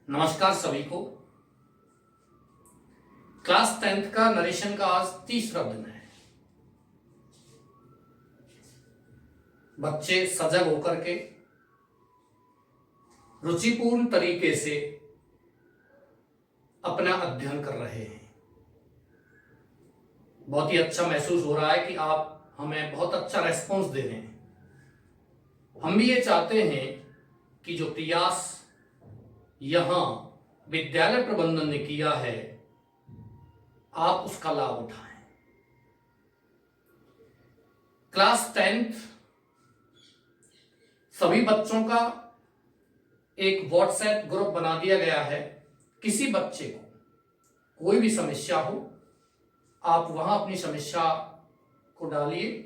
नमस्कार सभी को। क्लास 10th का नरेशन का आज तीसरा दिन है। बच्चे सजग होकर के रुचिपूर्ण तरीके से अपना अध्ययन कर रहे हैं। बहुत ही अच्छा महसूस हो रहा है कि आप हमें बहुत अच्छा रेस्पॉन्स दे रहे हैं। हम भी ये चाहते हैं कि जो प्रयास यहां विद्यालय प्रबंधन ने किया है आप उसका लाभ उठाएं। क्लास 10th सभी बच्चों का एक व्हाट्सएप ग्रुप बना दिया गया है। किसी बच्चे को कोई भी समस्या हो आप वहां अपनी समस्या को डालिए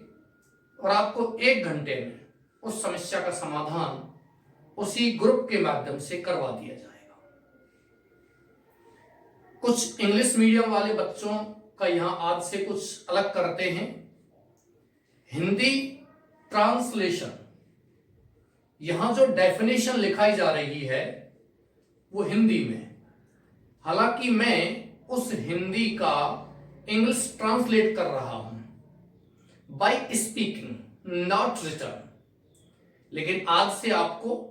और आपको 1 घंटे में उस समस्या का समाधान उसी ग्रुप के माध्यम से करवा दिया जाएगा। कुछ इंग्लिश मीडियम वाले बच्चों का यहां आज से कुछ अलग करते हैं। हिंदी ट्रांसलेशन, यहां जो डेफिनेशन लिखाई जा रही है वो हिंदी में, हालांकि मैं उस हिंदी का इंग्लिश ट्रांसलेट कर रहा हूं बाय स्पीकिंग नॉट रिटन। लेकिन आज से आपको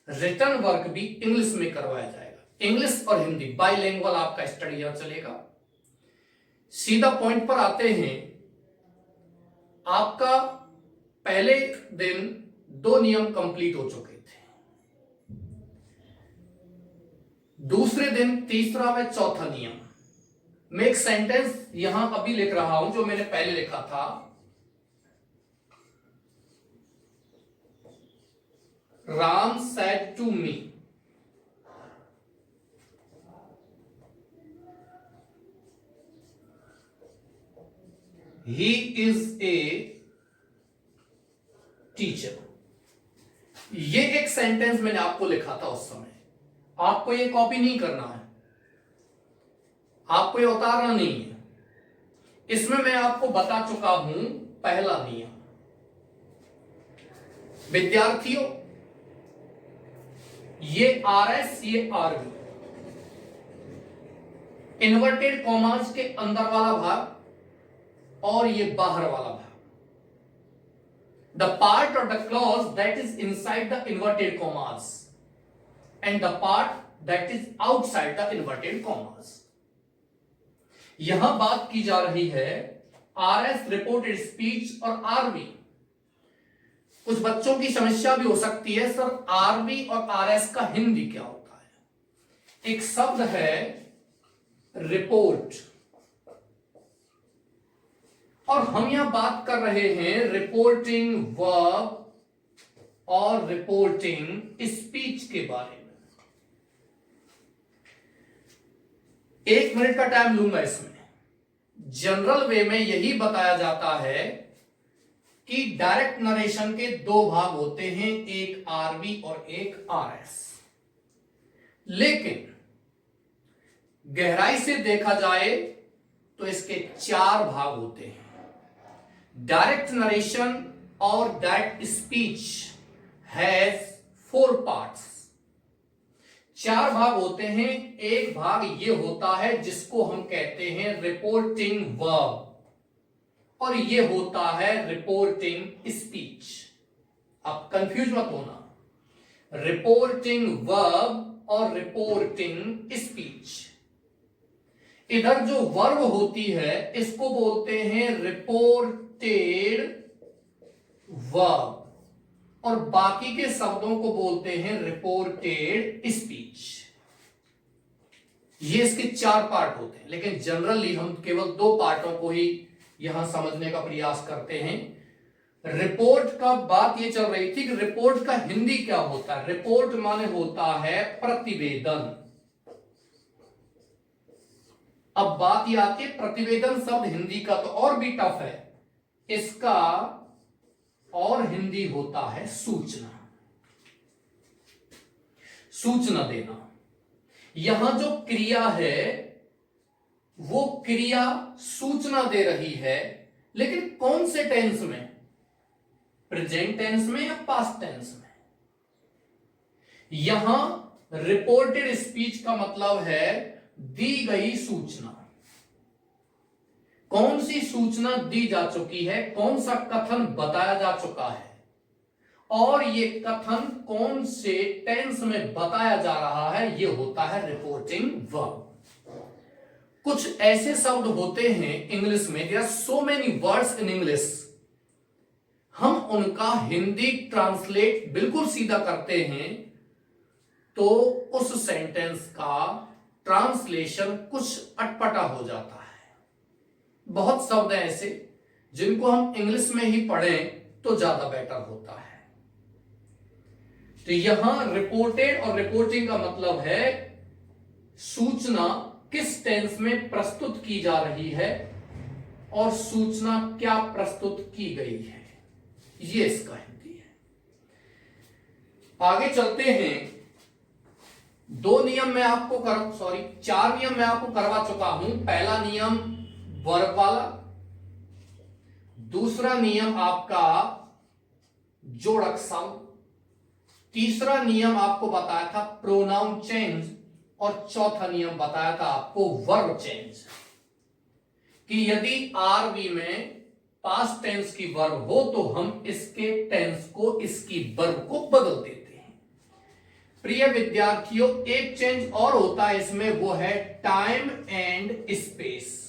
रिटर्न वर्क भी इंग्लिश में करवाया जाएगा। इंग्लिश और हिंदी बाइलिंगुअल आपका स्टडी यहां चलेगा। सीधा पॉइंट पर आते हैं। आपका पहले दिन 2 नियम कंप्लीट हो चुके थे, दूसरे दिन तीसरा व चौथा नियम। मैं एक सेंटेंस यहां अभी लिख रहा हूं जो मैंने पहले लिखा था। Ram said to me, he is a teacher। ये एक सेंटेंस मैंने आपको लिखा था उस समय। आपको ये कॉपी नहीं करना है, आपको ये उतारना नहीं है। इसमें मैं आपको बता चुका हूं पहला नियम। विद्यार्थियों, ये RS ये RV, इन्वर्टेड कॉमास के अंदर वाला भाग और ये बाहर वाला भाग। द पार्ट और the clause that is inside the inverted commas and the part that is outside the inverted commas. यहां बात की जा रही है RS रिपोर्टेड स्पीच और RV। कुछ बच्चों की समस्या भी हो सकती है, सर RV और RS का हिंदी क्या होता है? एक शब्द है रिपोर्ट और हम यहां बात कर रहे हैं रिपोर्टिंग वर्ब और रिपोर्टिंग स्पीच के बारे में। 1 मिनट का टाइम लूंगा इसमें। जनरल वे में यही बताया जाता है कि डायरेक्ट नरेशन के 2 भाग होते हैं, एक RV और एक RS। लेकिन गहराई से देखा जाए तो इसके 4 भाग होते हैं। डायरेक्ट नरेशन और डायरेक्ट स्पीच हैज 4 पार्ट्स। 4 भाग होते हैं। एक भाग ये होता है जिसको हम कहते हैं रिपोर्टिंग वर्ब और ये होता है रिपोर्टिंग स्पीच। अब कंफ्यूज मत होना, रिपोर्टिंग वर्ब और रिपोर्टिंग स्पीच। इधर जो वर्ब होती है इसको बोलते हैं रिपोर्टेड वर्ब और बाकी के शब्दों को बोलते हैं रिपोर्टेड स्पीच। ये इसके 4 पार्ट होते हैं, लेकिन जनरली हम केवल 2 पार्टों को ही यहां समझने का प्रयास करते हैं। रिपोर्ट का बात ये चल रही थी कि रिपोर्ट का हिंदी क्या होता है। रिपोर्ट माने होता है प्रतिवेदन। अब बात ये आती है प्रतिवेदन शब्द हिंदी का तो और भी टफ है। इसका और हिंदी होता है सूचना। सूचना देना। यहां जो क्रिया है वो क्रिया सूचना दे रही है, लेकिन कौन से टेंस में? प्रेजेंट टेंस में या पास्ट टेंस में? यहां रिपोर्टेड स्पीच का मतलब है दी गई सूचना। कौन सी सूचना दी जा चुकी है, कौन सा कथन बताया जा चुका है, और ये कथन कौन से टेंस में बताया जा रहा है, ये होता है रिपोर्टिंग वर्ब। कुछ ऐसे शब्द होते हैं इंग्लिश में, there are so many words in English, हम उनका हिंदी ट्रांसलेट बिल्कुल सीधा करते हैं तो उस सेंटेंस का ट्रांसलेशन कुछ अटपटा हो जाता है। बहुत शब्द हैं ऐसे जिनको हम इंग्लिश में ही पढ़ें तो ज्यादा बेटर होता है। तो यहां रिपोर्टेड और रिपोर्टिंग का मतलब है सूचना किस टेंस में प्रस्तुत की जा रही है और सूचना क्या प्रस्तुत की गई है, ये इसका हिंदी है। आगे चलते हैं। चार नियम मैं आपको करवा चुका हूं। पहला नियम वर्ब वाला, दूसरा नियम आपका जोड़क शब्द, तीसरा नियम आपको बताया था प्रोनाउन चेंज, और चौथा नियम बताया था आपको वर्ब चेंज, कि यदि आरवी में पास्ट टेंस की वर्ब हो तो हम इसके टेंस को, इसकी वर्ब को बदल देते हैं। प्रिय विद्यार्थियों, एक चेंज और होता है इसमें, वो है टाइम एंड स्पेस,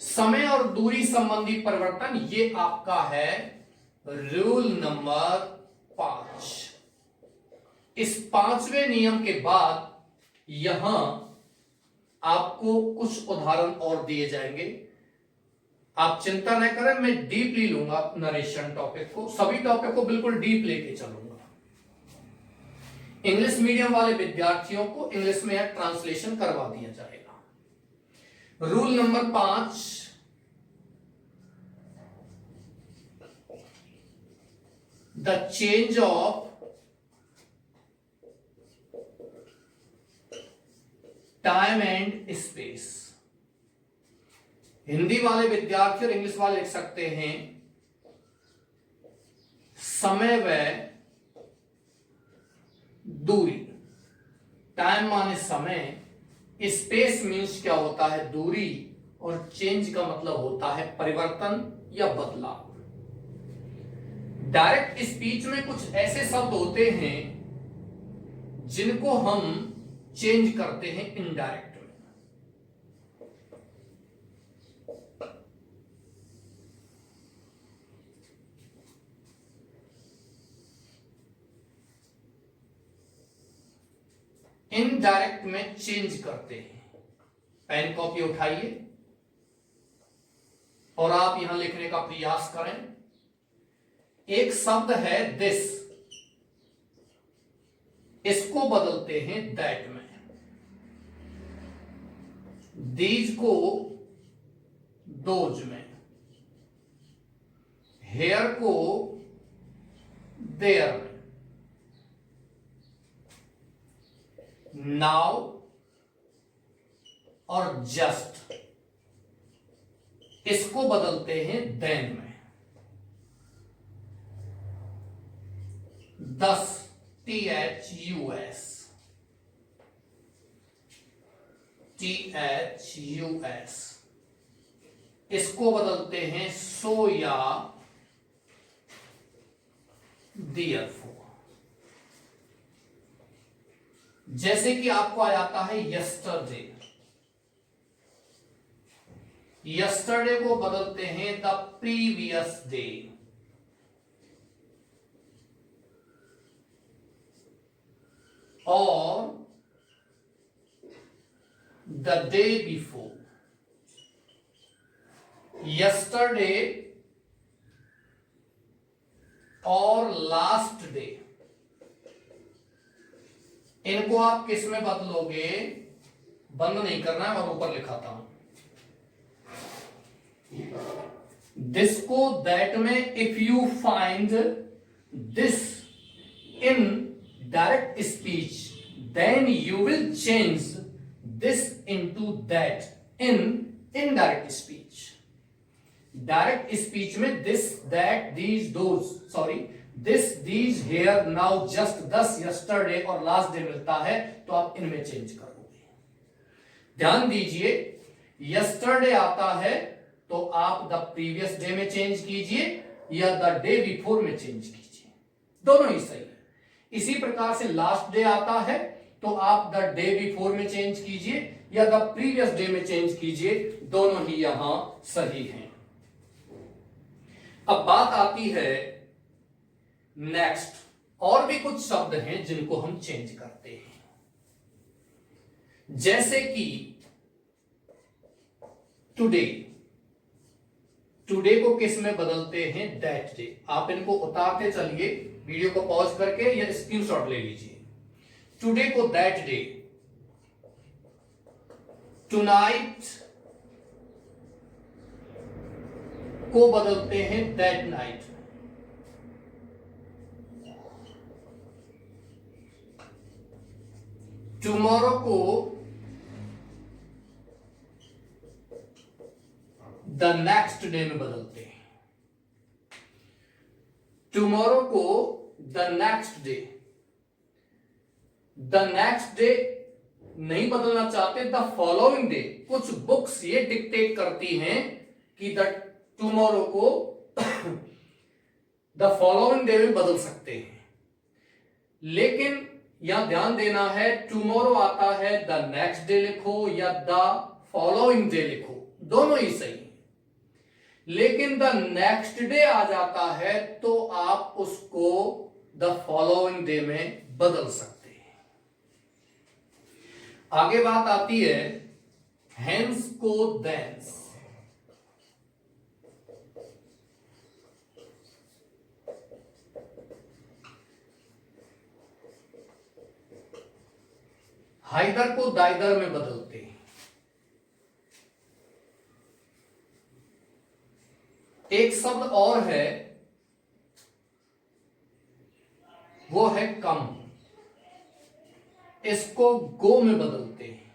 समय और दूरी संबंधी परिवर्तन। ये आपका है रूल नंबर 5। इस 5वें नियम के बाद यहां आपको कुछ उदाहरण और दिए जाएंगे। आप चिंता न करें, मैं डीपली लूंगा नरेशन टॉपिक को, सभी टॉपिक को बिल्कुल डीप लेके चलूंगा। इंग्लिश मीडियम वाले विद्यार्थियों को इंग्लिश में ट्रांसलेशन करवा दिया जाएगा। Rule number 5, the change of time and space. Hindi वाले विद्यार्थी और इंग्लिश वाले लिख सकते हैं समय व दूरी। टाइम माने समय, स्पेस मीन्स क्या होता है, दूरी, और चेंज का मतलब होता है परिवर्तन या बदलाव। डायरेक्ट स्पीच में कुछ ऐसे शब्द होते हैं जिनको हम चेंज करते हैं इनडायरेक्ट में। इनडायरेक्ट में चेंज करते हैं। पेन कॉपी उठाइए और आप यहां लिखने का प्रयास करें। एक शब्द है दिस, इसको बदलते हैं दैट में। दीज को दोज में, हेयर को देयर में, नाउ और जस्ट, इसको बदलते हैं देन में। दस, THUS, THUS, इसको बदलते हैं सो या देयरफॉर। जैसे कि आपको आ जाता है यस्टरडे, यस्टरडे को बदलते हैं द प्रीवियस डे, और द डे बिफोर। यस्टरडे और लास्ट डे, इनको आप किस में बदलोगे, बंद नहीं करना है, मैं ऊपर लिखाता हूं। दिस को दैट में, if you find this in direct speech, then you will change this into that in indirect speech. Direct speech में this, that, these, those, this, these, here, now, just, thus, yesterday और last day मिलता है तो आप इनमें change करोगे। ध्यान दीजिए, यस्टरडे आता है तो आप द प्रीवियस डे में चेंज कीजिए या द डे बिफोर में चेंज कीजिए, दोनों ही सही है। इसी प्रकार से लास्ट डे आता है तो आप द डे बिफोर में चेंज कीजिए या द प्रीवियस डे में चेंज कीजिए, दोनों ही यहां सही हैं। अब बात आती है नेक्स्ट, और भी कुछ शब्द हैं जिनको हम चेंज करते हैं, जैसे कि टुडे। टुडे को किस में बदलते हैं? That day. आप इनको उतारते चलिए, वीडियो को पॉज करके या स्क्रीनशॉट ले लीजिए। टुडे को दैट डे, टुनाइट को बदलते हैं दैट नाइट, टुमारो को द नेक्स्ट डे में बदलते हैं, टुमारो को the next day. The next day नहीं बदलना चाहते, द फॉलोइंग डे। कुछ बुक्स ये डिक्टेट करती हैं कि द टुमारो को द फॉलोइंग डे में बदल सकते हैं, लेकिन यहां ध्यान देना है, टुमारो आता है द नेक्स्ट डे लिखो या द फॉलोइंग डे लिखो, दोनों ही सही है। लेकिन द नेक्स्ट डे आ जाता है तो आप उसको द फॉलोइंग डे में बदल सकते हैं। आगे बात आती है हेंस को देंस। हाइदर को दाइदर में बदलते हैं। एक शब्द और है, वो है कम। इसको गो में बदलते हैं।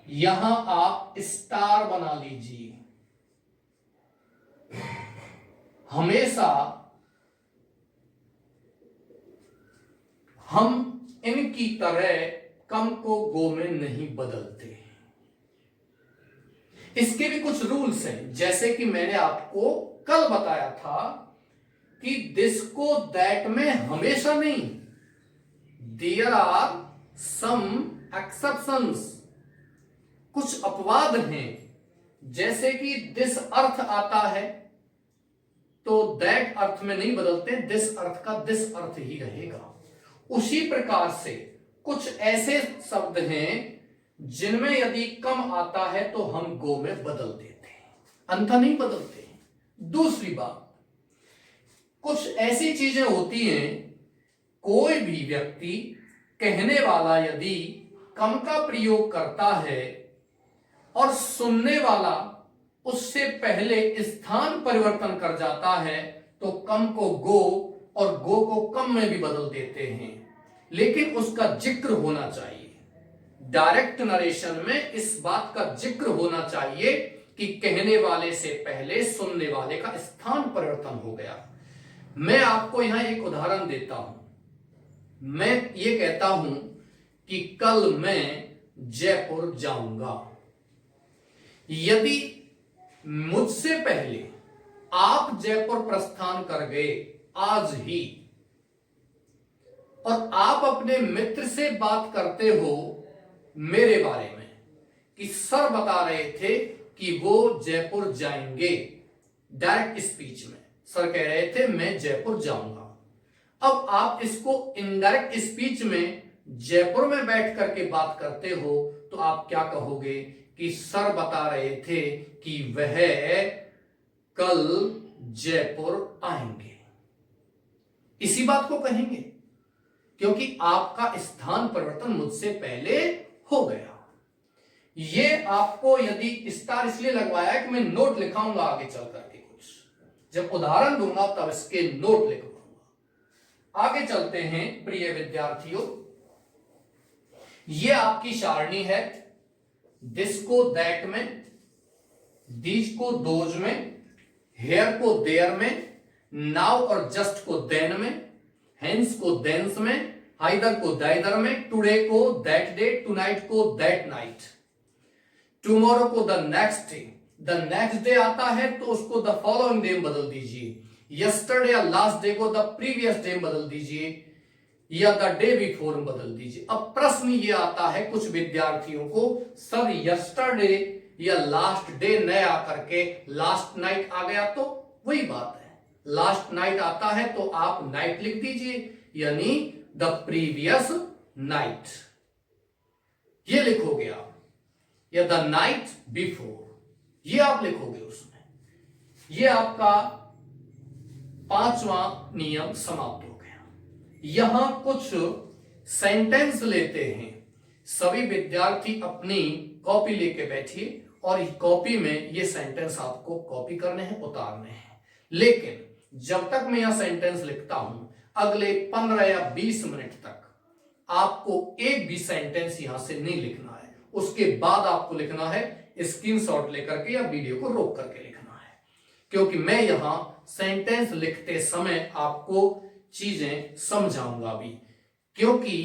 यहां आप स्टार बना लीजिए। हमेशा हम इनकी तरह कम को गो में नहीं बदलते। इसके भी कुछ रूल्स हैं, जैसे कि मैंने आपको कल बताया था कि दिस को दैट में हमेशा नहीं, देयर आर सम एक्सेप्शंस। कुछ अपवाद हैं, जैसे कि दिस अर्थ आता है तो दैट अर्थ में नहीं बदलते, दिस अर्थ का दिस अर्थ ही रहेगा। उसी प्रकार से कुछ ऐसे शब्द हैं जिनमें यदि कम आता है तो हम गो में बदल देते हैं, अन्यथा नहीं बदलते हैं। दूसरी बात, कुछ ऐसी चीजें होती हैं, कोई भी व्यक्ति कहने वाला यदि कम का प्रयोग करता है और सुनने वाला उससे पहले स्थान परिवर्तन कर जाता है तो कम को गो और गो को कम में भी बदल देते हैं, लेकिन उसका जिक्र होना चाहिए। डायरेक्ट नरेशन में इस बात का जिक्र होना चाहिए कि कहने वाले से पहले सुनने वाले का स्थान परिवर्तन हो गया। मैं आपको यहां एक उदाहरण देता हूं। मैं ये कहता हूं कि कल मैं जयपुर जाऊंगा। यदि मुझसे पहले आप जयपुर प्रस्थान कर गए आज ही, और आप अपने मित्र से बात करते हो मेरे बारे में कि सर बता रहे थे कि वो जयपुर जाएंगे, डायरेक्ट स्पीच में सर कह रहे थे मैं जयपुर जाऊंगा। अब आप इसको इनडायरेक्ट स्पीच में जयपुर में बैठ करके बात करते हो तो आप क्या कहोगे कि सर बता रहे थे कि वह कल जयपुर आएंगे। इसी बात को कहेंगे क्योंकि आपका स्थान परिवर्तन मुझसे पहले हो गया। ये आपको यदि स्टार इसलिए लगवाया है कि मैं नोट लिखाऊंगा आगे चल करके, कुछ जब उदाहरण दूंगा तब इसके नोट लिखवाऊंगा। आगे चलते हैं प्रिय विद्यार्थियों, ये आपकी सारणी है। दिस को दैट में, दीज को दोज में, हेयर को देयर में, नाउ और जस्ट को देन में, हेंस को देंस में, आइदर को दैदर में, टुडे को दैट डे, टुनाइट को दैट नाइट, टुमारो को the next day. The next day आता है तो उसको द फॉलोइंग डे में बदल दीजिए। यस्टरडे या लास्ट डे को द प्रीवियस डे में बदल दीजिए या द डे बिफोर में बदल दीजिए। अब प्रश्न ये आता है कुछ विद्यार्थियों को, सर यस्टरडे या लास्ट डे न आकर के लास्ट नाइट आ गया, तो वही बात है, लास्ट नाइट आता है तो आप नाइट लिख दीजिए, यानी द प्रीवियस नाइट ये लिखोगे आप, या द नाइट बिफोर ये आप लिखोगे उसमें। ये आपका 5वां नियम समाप्त हो गया। यहां कुछ सेंटेंस लेते हैं। सभी विद्यार्थी अपनी कॉपी लेके बैठिए और इस कॉपी में ये सेंटेंस आपको कॉपी करने हैं, उतारने हैं। लेकिन जब तक मैं यह सेंटेंस लिखता हूं, अगले 15 या 20 मिनट तक आपको एक भी सेंटेंस यहां से नहीं लिखना है। उसके बाद आपको लिखना है स्क्रीनशॉट लेकर के या वीडियो को रोक करके लिखना है, क्योंकि मैं यहां सेंटेंस लिखते समय आपको चीजें समझाऊंगा भी, क्योंकि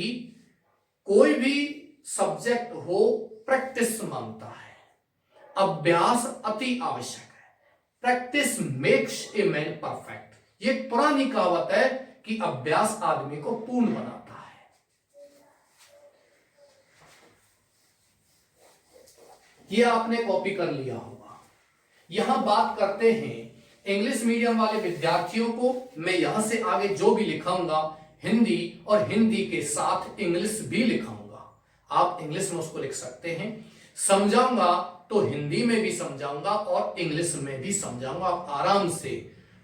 कोई भी सब्जेक्ट हो प्रैक्टिस मांगता है, अभ्यास अति आवश्यक है। Practice makes a man perfect. ये पुरानी कहावत है कि अभ्यास आदमी को पूर्ण बनाता है। ये आपने कॉपी कर लिया होगा। यहां बात करते हैं इंग्लिश मीडियम वाले विद्यार्थियों को। मैं यहां से आगे जो भी लिखाऊंगा हिंदी और हिंदी के साथ इंग्लिश भी लिखाऊंगा। आप इंग्लिश में उसको लिख सकते हैं। समझाऊंगा तो हिंदी में भी समझाऊंगा और इंग्लिश में भी समझाऊंगा। आप आराम से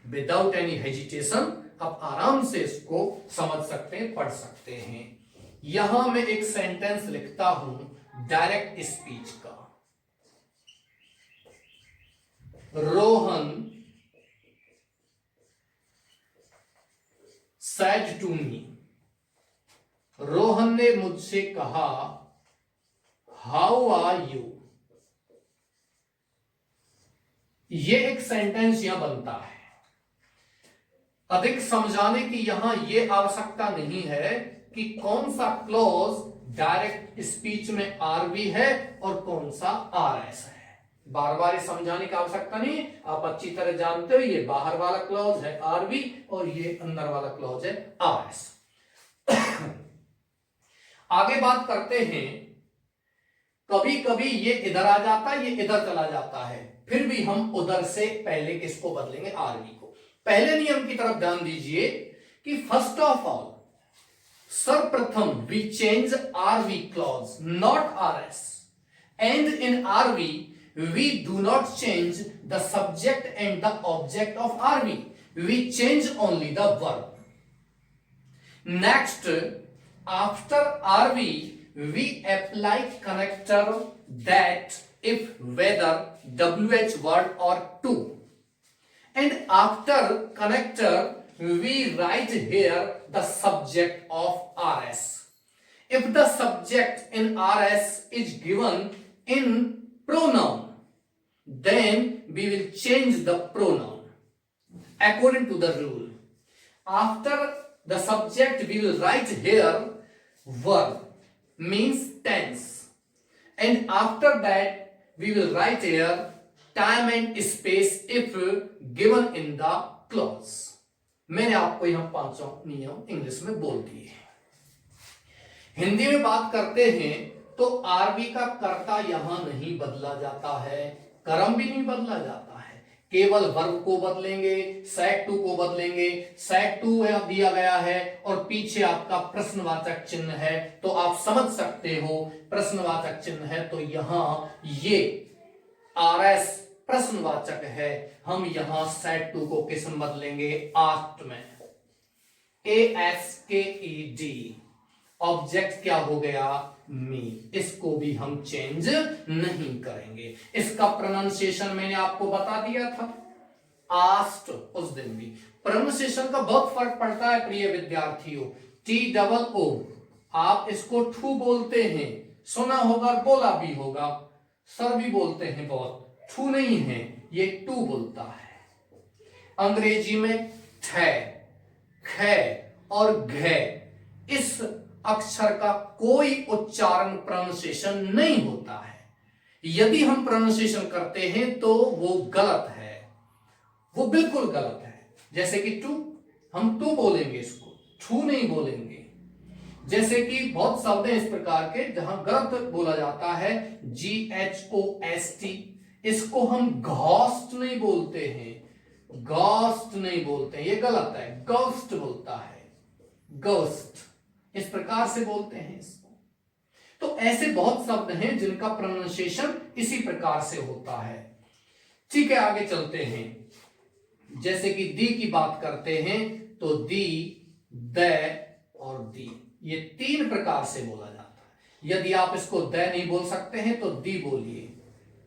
विदाउट एनी हेजिटेशन आप आराम से इसको समझ सकते हैं, पढ़ सकते हैं। यहां मैं एक सेंटेंस लिखता हूं डायरेक्ट स्पीच का। Rohan said to me, Rohan ने मुझसे कहा हाउ आर यू। ये एक सेंटेंस यहां बनता है। अधिक समझाने की यहां यह आवश्यकता नहीं है कि कौन सा क्लॉज डायरेक्ट स्पीच में आर भी है और कौन सा आर एस है। बार बार समझाने की आवश्यकता नहीं, आप अच्छी तरह जानते हो। ये बाहर वाला क्लॉज है आर बी और ये अंदर वाला क्लॉज है आर एस। आगे बात करते हैं, कभी कभी ये इधर आ जाता है, ये इधर चला जाता है, फिर भी हम उधर से पहले किसको बदलेंगे, आरबी को। पहले नियम की तरफ ध्यान दीजिए कि फर्स्ट ऑफ ऑल सर्वप्रथम we change R V clause not R S, and in R V we do not change the subject and the object of RV. We change only the verb. Next, after RV, we apply connector that if whether WH word or to. And after connector, we write here the subject of RS. If the subject in RS is given in pronoun, then we will change the pronoun according to the rule. After the subject we will write here verb means tense, and after that we will write here time and space if given in the clause. मैंने आपको यहां 5 नियम English में बोल दिए। हिंदी में बात करते हैं तो आरबी का कर्ता यहां नहीं बदला जाता है, कर्म भी नहीं बदला जाता है, केवल वर्ब को बदलेंगे, सेट टू को बदलेंगे। सेट टू दिया गया है और पीछे आपका प्रश्नवाचक चिन्ह है, तो आप समझ सकते हो प्रश्नवाचक चिन्ह है तो यहां ये आरएस प्रश्नवाचक है। हम यहां सेट टू को किस में बदलेंगे, आस्क्ड में, ASKED। ऑब्जेक्ट क्या हो गया, मी। इसको भी हम चेंज नहीं करेंगे। इसका प्रोनाउंसिएशन मैंने आपको बता दिया था आस्ट उस दिन भी। प्रोनाउंसिएशन का बहुत फर्क पड़ता है प्रिय विद्यार्थियों। TOO आप इसको ठू बोलते हैं, सुना होगा, बोला भी होगा, सर भी बोलते हैं बहुत। ठू नहीं है, ये टू बोलता है। अंग्रेजी में ठ, ख और घ, इस अक्षर का कोई उच्चारण प्रोनाउंसिएशन नहीं होता है। यदि हम प्रोनाउंसिएशन करते हैं तो वो गलत है, वो बिल्कुल गलत है। जैसे कि टू, हम टू बोलेंगे, इसको ठू नहीं बोलेंगे। जैसे कि बहुत शब्द हैं इस प्रकार के जहां गलत बोला जाता है, GHOST, इसको हम घोस्ट नहीं बोलते हैं, घोस्ट नहीं बोलते हैं, ये गलत है, गोस्ट बोलता है, गोस्ट, इस प्रकार से बोलते हैं इसको। तो ऐसे बहुत शब्द हैं जिनका प्रोनाउंसिएशन इसी प्रकार से होता है। ठीक है, आगे चलते हैं। जैसे कि दी की बात करते हैं तो दी, द और दी, ये तीन प्रकार से बोला जाता है। यदि आप इसको द नहीं बोल सकते हैं तो दी बोलिए,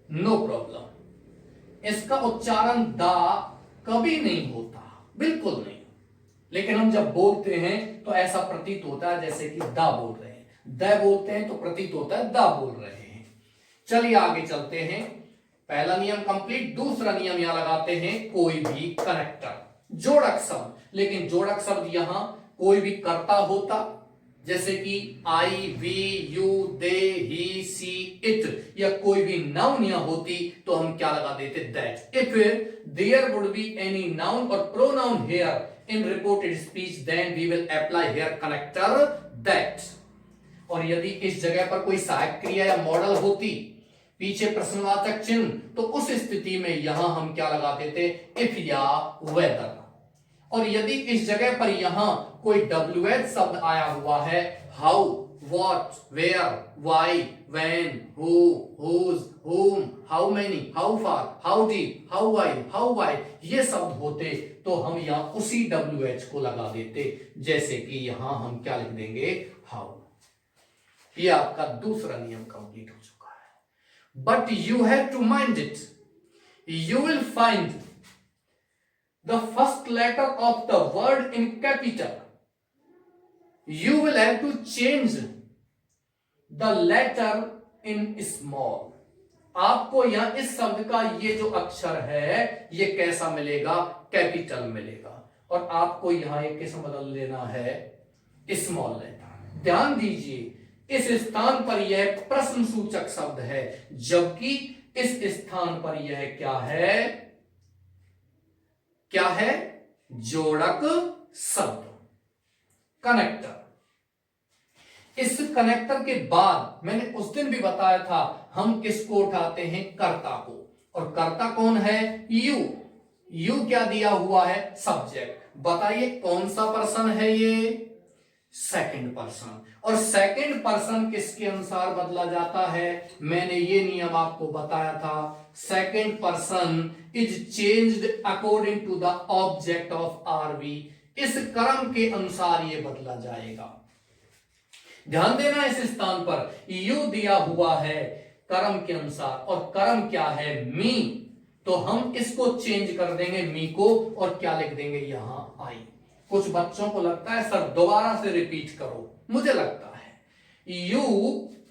नो प्रॉब्लम। इसका उच्चारण दा कभी नहीं होता, बिल्कुल नहीं। लेकिन हम जब बोलते हैं तो ऐसा प्रतीत होता है जैसे कि दा बोल रहे हैं, द बोलते हैं तो प्रतीत होता है दा बोल रहे हैं। चलिए आगे चलते हैं। पहला नियम कंप्लीट। दूसरा नियम यहां लगाते हैं, कोई भी कनेक्टर, जोड़क शब्द। लेकिन जोड़क शब्द यहां कोई भी कर्ता होता, जैसे कि I, we, you, they, he, she, it, या कोई भी नाउन यहां होती तो हम क्या लगा देते, that. If there would be any noun और pronoun here in reported speech then we will apply here connector that। और यदि इस जगह पर कोई सहायक क्रिया या मॉडल होती, पीछे प्रश्नवाचक चिन्ह, तो उस स्थिति में यहां हम क्या लगा देते, इफ या वेदर। और यदि इस जगह पर यहां कोई WH शब्द आया हुआ है, how, what, where, why, when, who, whose, whom, how many, how far, how deep, how wide, how wide, ये शब्द होते तो हम यहां उसी WH को लगा देते। जैसे कि यहां हम क्या लिख देंगे, हाउ। ये आपका दूसरा नियम कंप्लीट हो चुका है। But you have to mind it, you will find the first letter of the word in capital, you will have to change the letter in small। आपको यहां इस शब्द का ये जो अक्षर है ये कैसा मिलेगा, कैपिटल मिलेगा, और आपको यहां एक किस बदल लेना है, स्मॉल लेटर। ध्यान दीजिए, इस स्थान पर यह प्रश्न सूचक शब्द है, जबकि इस स्थान पर यह क्या है, क्या है, जोड़क शब्द, कनेक्टर। इस कनेक्टर के बाद मैंने उस दिन भी बताया था हम किसको उठाते हैं, कर्ता को। और कर्ता कौन है, यू। यू क्या दिया हुआ है, सब्जेक्ट। बताइए कौन सा पर्सन है ये, सेकंड पर्सन। और सेकंड पर्सन किसके अनुसार बदला जाता है, मैंने ये नियम आपको बताया था, second person is changed according to the object of R V. इस क्रम के अनुसार ये बदला जाएगा। ध्यान देना, इस स्थान पर यू दिया हुआ है कर्म के अनुसार, और कर्म क्या है, मी, तो हम इसको चेंज कर देंगे मी को, और क्या लिख देंगे यहां, आई। कुछ बच्चों को लगता है सर दोबारा से रिपीट करो, मुझे लगता है यू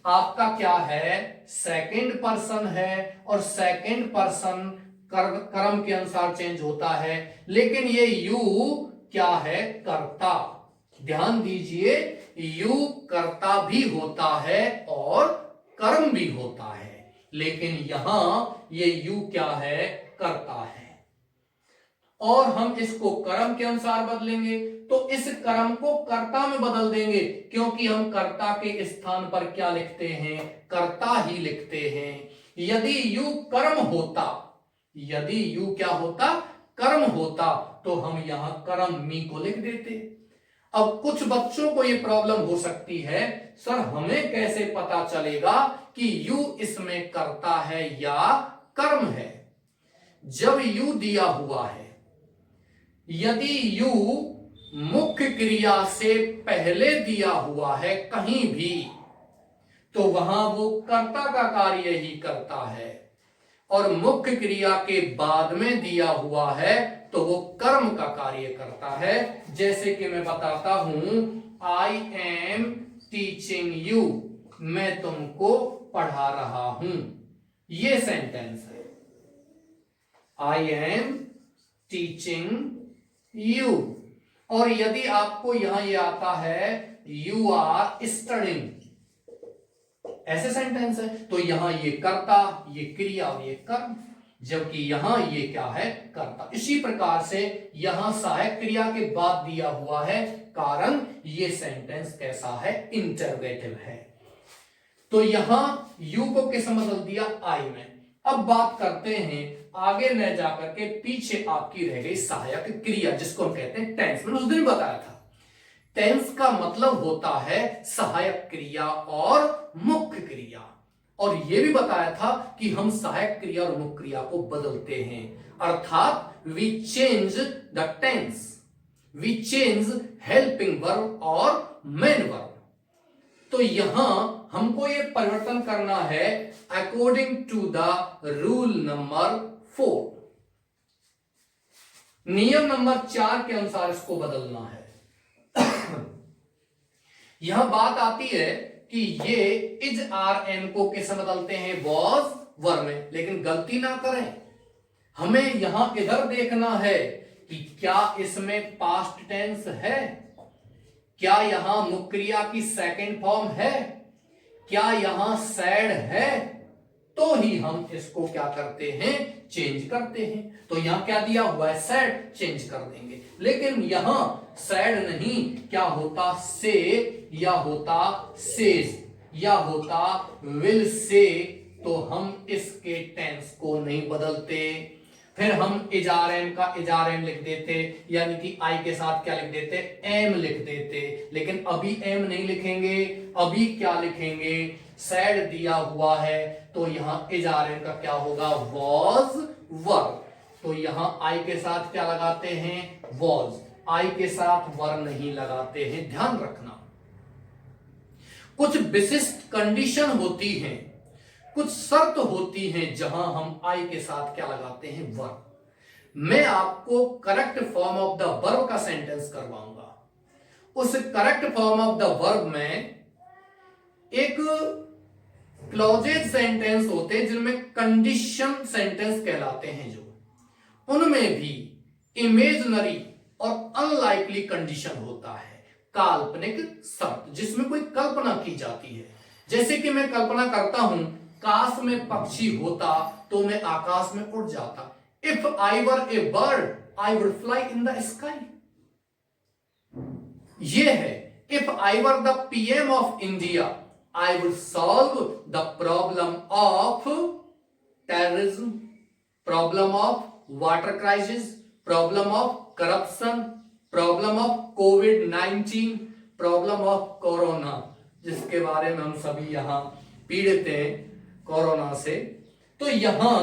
आपका क्या है, सेकंड पर्सन है, और सेकंड पर्सन कर्म के अनुसार चेंज होता है, लेकिन ये यू क्या है, कर्ता। ध्यान दीजिए, यू कर्ता भी होता है और कर्म भी होता है, लेकिन यहां ये यू क्या है, कर्ता है। और हम इसको कर्म के अनुसार बदलेंगे तो इस कर्म को कर्ता में बदल देंगे, क्योंकि हम कर्ता के स्थान पर क्या लिखते हैं, कर्ता ही लिखते हैं। यदि यू कर्म होता, यदि यू क्या होता, कर्म होता, तो हम यहां कर्म मी को लिख देते। अब कुछ बच्चों को यह प्रॉब्लम हो सकती है, सर हमें कैसे पता चलेगा कि यू इसमें कर्ता है या कर्म है। जब यू दिया हुआ है, यदि यू मुख्य क्रिया से पहले दिया हुआ है कहीं भी, तो वहां वो कर्ता का कार्य ही करता है, और मुख्य क्रिया के बाद में दिया हुआ है तो वो कर्म का कार्य करता है। जैसे कि मैं बताता हूं, आई एम टीचिंग यू, मैं तुमको पढ़ा रहा हूं, ये सेंटेंस है। I am teaching you. और यदि आपको यहां ये आता है यू आर स्टडिंग, ऐसे सेंटेंस है, तो यहां ये कर्ता, ये क्रिया और ये कर्म, जबकि यहां ये क्या है, कर्ता। इसी प्रकार से यहां सहायक क्रिया के बाद दिया हुआ है कारण, ये सेंटेंस कैसा है, इंटरोगेटिव है। तो यहां यू को किसमें बदल दिया, आई में। अब बात करते हैं आगे न जाकर के, पीछे आपकी रह गई सहायक क्रिया, जिसको हम कहते हैं टेंस। मैंने उस दिन बताया था टेंस का मतलब होता है सहायक क्रिया और मुख्य क्रिया, और यह भी बताया था कि हम सहायक क्रिया और मुख्य क्रिया को बदलते हैं, अर्थात we change the tense, we change helping verb और मेन वर्ब। तो यहां हमको ये परिवर्तन करना है according to the rule number 4, नियम नंबर 4 के अनुसार इसको बदलना है। यह बात आती है कि ये इज आर एन को किस बदलते हैं, वॉज वर्ब में, लेकिन गलती ना करें, हमें यहां इधर देखना है कि क्या इसमें पास्ट टेंस है, क्या यहां मुख्य क्रिया की सेकंड फॉर्म है, क्या यहां सैड है, तो ही हम इसको क्या करते हैं, चेंज करते हैं। तो यहां क्या दिया हुआ है, सैड, चेंज कर देंगे। लेकिन यहां सैड नहीं, क्या होता, से, या होता सेज, या होता विल से, तो हम इसके टेंस को नहीं बदलते। फिर हम इजारएम का इजारएम लिख देते, यानी कि आई के साथ क्या लिख देते, एम लिख देते। लेकिन अभी एम नहीं लिखेंगे, अभी क्या लिखेंगे, सैड दिया हुआ है, तो यहां इजारएम का क्या होगा, वॉज वर्ब। तो यहां आई के साथ क्या लगाते हैं, वॉज, आई के साथ वर्ब नहीं लगाते हैं, ध्यान रखना। कुछ विशिष्ट कंडीशन होती हैं, कुछ शर्त होती हैं, जहां हम आई के साथ क्या लगाते हैं, वर्ब। मैं आपको correct form of the verb का सेंटेंस करवाऊंगा। उस correct form of the verb में एक क्लॉजेज सेंटेंस होते हैं जिनमें कंडीशन सेंटेंस कहलाते हैं, जो उनमें भी इमेजिनरी और अनलाइकली कंडीशन होता है, काल्पनिक शब्द, जिसमें कोई कल्पना की जाती है। जैसे कि मैं कल्पना करता हूं काश में पक्षी होता तो मैं आकाश में उड़ जाता। If I were A bird I would fly in the sky. ये है, if I were the PM of India I would solve the problem of terrorism, problem of water crisis, problem of corruption, problem of covid, problem of corona, जिसके बारे में हम सभी यहां पीड़ित हैं कोरोना से। तो यहां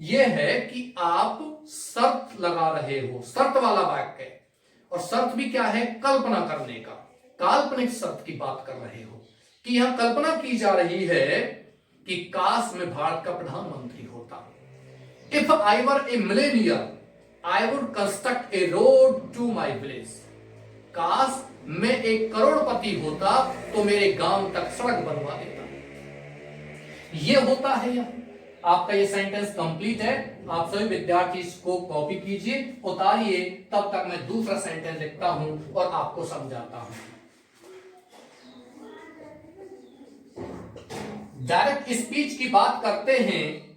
यह है कि आप शर्त लगा रहे हो, शर्त वाला वाक्य, और शर्त भी क्या है, कल्पना करने का, काल्पनिक शर्त की बात कर रहे हो कि यहां कल्पना की जा रही है कि काश में भारत का प्रधानमंत्री होता। If I were a millionaire I would construct a road to my village. काश मैं एक करोड़पति होता तो मेरे गांव तक सड़क बनवा देता। ये होता है यहां। आपका ये सेंटेंस कंप्लीट है। आप सभी विद्यार्थी इसको कॉपी कीजिए, उतारिए, तब तक मैं दूसरा सेंटेंस लिखता हूं और आपको समझाता हूं। डायरेक्ट स्पीच की बात करते हैं।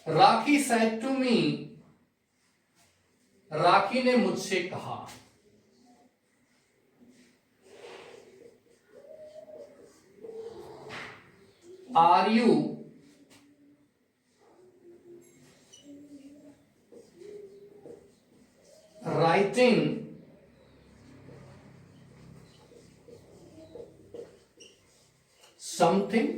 राखी सेड टू मी, राखी ने मुझसे कहा। Are you writing something?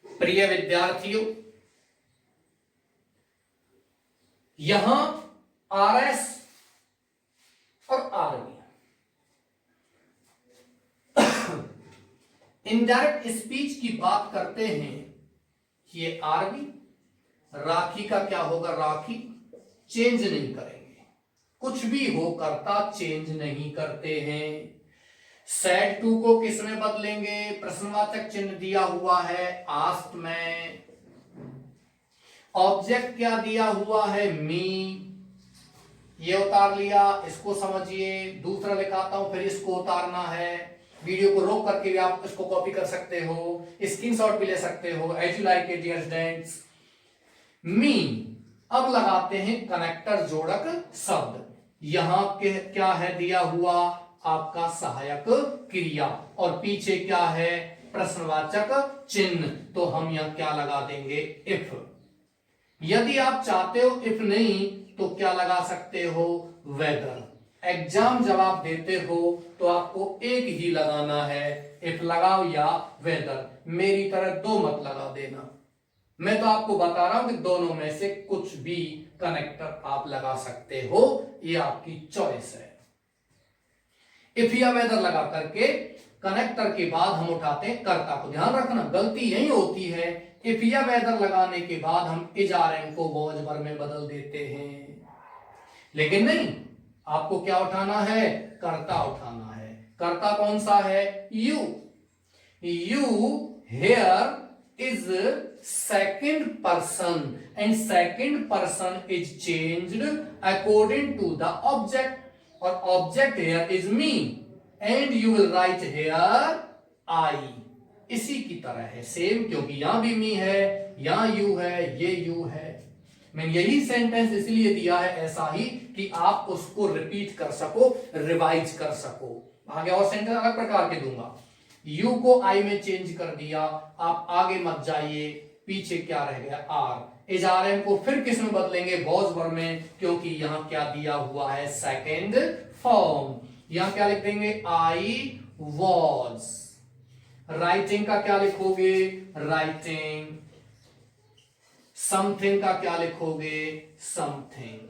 प्रिय विद्यार्थियों, यहां आरएस और आरवी इनडायरेक्ट स्पीच की बात करते हैं। ये आरवी, राखी का क्या होगा, राखी चेंज नहीं करेंगे, कुछ भी हो कर्ता चेंज नहीं करते हैं। सेड टू को किस में बदलेंगे? प्रश्नवाचक चिन्ह दिया हुआ है आस्ट में। ऑब्जेक्ट क्या दिया हुआ है? मी। ये उतार लिया, इसको समझिए। दूसरा लिखाता हूं, फिर इसको उतारना है। वीडियो को रोक करके भी आप इसको कॉपी कर सकते हो, स्क्रीनशॉट भी ले सकते हो, as you like it dear students. मी। अब लगाते हैं कनेक्टर जोड़क शब्द। यहां क्या है दिया हुआ? आपका सहायक क्रिया, और पीछे क्या है? प्रश्नवाचक चिन्ह। तो हम यहां क्या लगा देंगे? इफ। यदि आप चाहते हो इफ नहीं तो क्या लगा सकते हो? वेदर। एग्जाम जब आप देते हो तो आपको एक ही लगाना है, इफ लगाओ या वेदर। मेरी तरह दो मत लगा देना। मैं तो आपको बता रहा हूं कि दोनों में से कुछ भी कनेक्टर आप लगा सकते हो, ये आपकी चॉइस है। इफ या वेदर लगा करके कनेक्टर के बाद हम उठाते हैं कर्ता को। ध्यान रखना, गलती यही होती है, इफ या वेदर लगाने के बाद हम इज आर एम को वॉज वर्ब में बदल देते हैं। लेकिन नहीं, आपको क्या उठाना है? कर्ता उठाना है। कर्ता कौन सा है? You. You here is second person and second person is changed according to the object, or object here is me and you will write here I। इसी की तरह है सेम, क्योंकि यहां भी मी है, यहां यू है, ये यू है। मैंने यही सेंटेंस इसलिए दिया है ऐसा ही कि आप उसको रिपीट कर सको, रिवाइज कर सको। आगे और सेंटेंस अलग प्रकार के दूंगा। यू को आई में चेंज कर दिया, आप आगे मत जाइए, पीछे क्या रह गया? आर। इज आर एम को फिर किस में बदलेंगे? वॉज वर्ब में, क्योंकि यहां क्या दिया हुआ है? Second form. यहां क्या लिख देंगे? I was. राइटिंग का क्या लिखोगे? राइटिंग। समथिंग का क्या लिखोगे? समथिंग।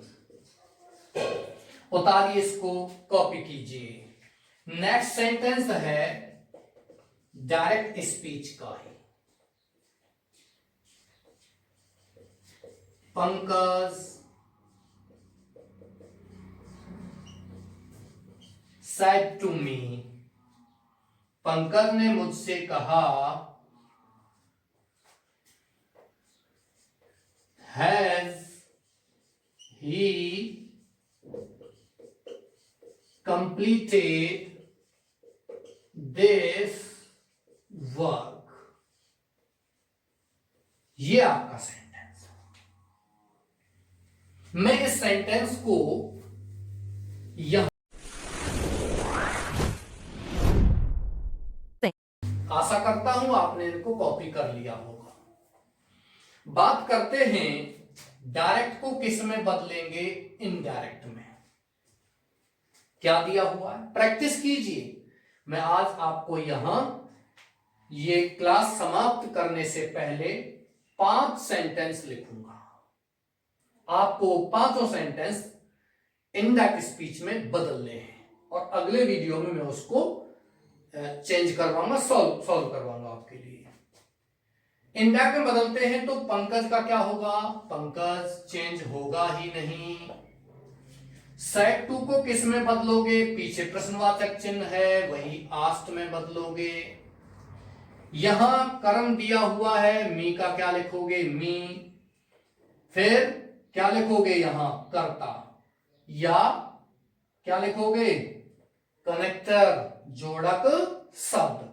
उतारिए इसको, कॉपी कीजिए। नेक्स्ट सेंटेंस है डायरेक्ट स्पीच का है। Pankaj said to me, Pankaj ने मुझसे कहा, has he completed this work. ये आपका सेंटेंस। मैं इस सेंटेंस को यहां आशा करता हूं आपने इनको कॉपी कर लिया होगा। बात करते हैं डायरेक्ट को किस में बदलेंगे? इनडायरेक्ट में। क्या दिया हुआ है? प्रैक्टिस कीजिए। मैं आज आपको यहां ये क्लास समाप्त करने से पहले 5 सेंटेंस लिखूंगा। आपको पांचों सेंटेंस इनडायरेक्ट स्पीच में बदलने हैं, और अगले वीडियो में मैं उसको चेंज करवाऊंगा, सॉल्व करवाऊंगा आपके लिए। इनडायरेक्ट में बदलते हैं तो पंकज का क्या होगा? पंकज चेंज होगा ही नहीं। सेट टू को किस में बदलोगे? पीछे प्रश्नवाचक चिन्ह है, वही आस्ट में बदलोगे। यहां कर्म दिया हुआ है, मी का क्या लिखोगे? मी। फिर क्या लिखोगे? यहां कर्ता, या क्या लिखोगे? कनेक्टर, जोड़क शब्द।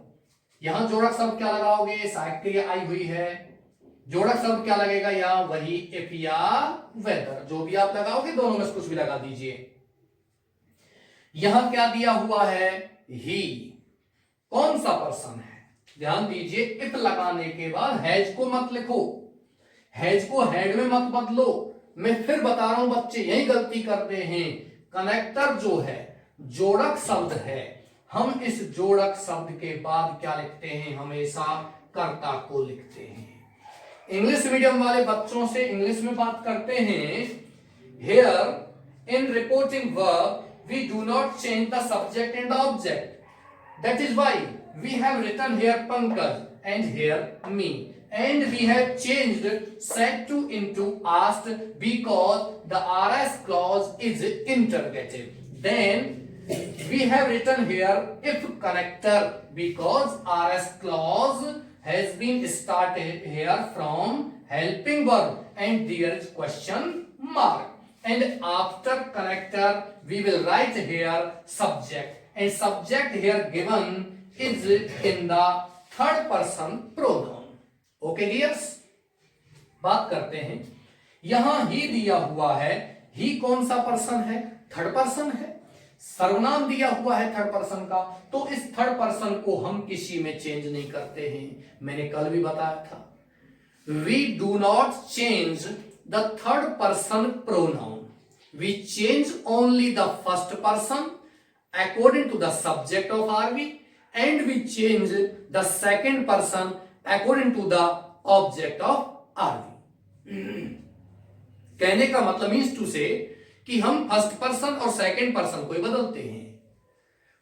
यहां जोड़क शब्द क्या लगाओगे? सहायक क्रिया आई हुई है, जोड़क शब्द क्या लगेगा? यहां वही इफ या वेदर, जो भी आप लगाओगे दोनों में से कुछ भी लगा दीजिए। यहां क्या दिया हुआ है? ही। कौन सा पर्सन है? ध्यान दीजिए, इफ लगाने के बाद हैज को मत लिखो, हैज को हैड में मत बदलो। मैं फिर बता रहा हूं, बच्चे यही गलती करते हैं। कनेक्टर जो है, जोड़क शब्द है, हम इस जोड़क शब्द के बाद क्या लिखते हैं? हमेशा कर्ता को लिखते हैं। इंग्लिश मीडियम वाले बच्चों से इंग्लिश में बात करते हैं। Here in reporting verb we do not change the subject and the object, that is why we have written here Pankaj and here me. And we have changed said to into asked because the RS clause is interrogative. Then we have written here if connector because RS clause has been started here from helping verb and there is question mark. And after connector we will write here subject, and subject here given is in the third person pronoun. Okay dears, बात करते हैं. यहां ही दिया हुआ है, ही कौन सा person है? थर्ड पर्सन है. सर्वनाम दिया हुआ है थर्ड पर्सन का, तो इस थर्ड पर्सन को हम किसी में चेंज नहीं करते हैं. मैंने कल भी बताया था, we do not change the third person pronoun, we change only the first person according to the subject of R V, and we change the second person according to the object of RV. कहने का मतलब means to से कि हम first person और second person को ही बदलते हैं,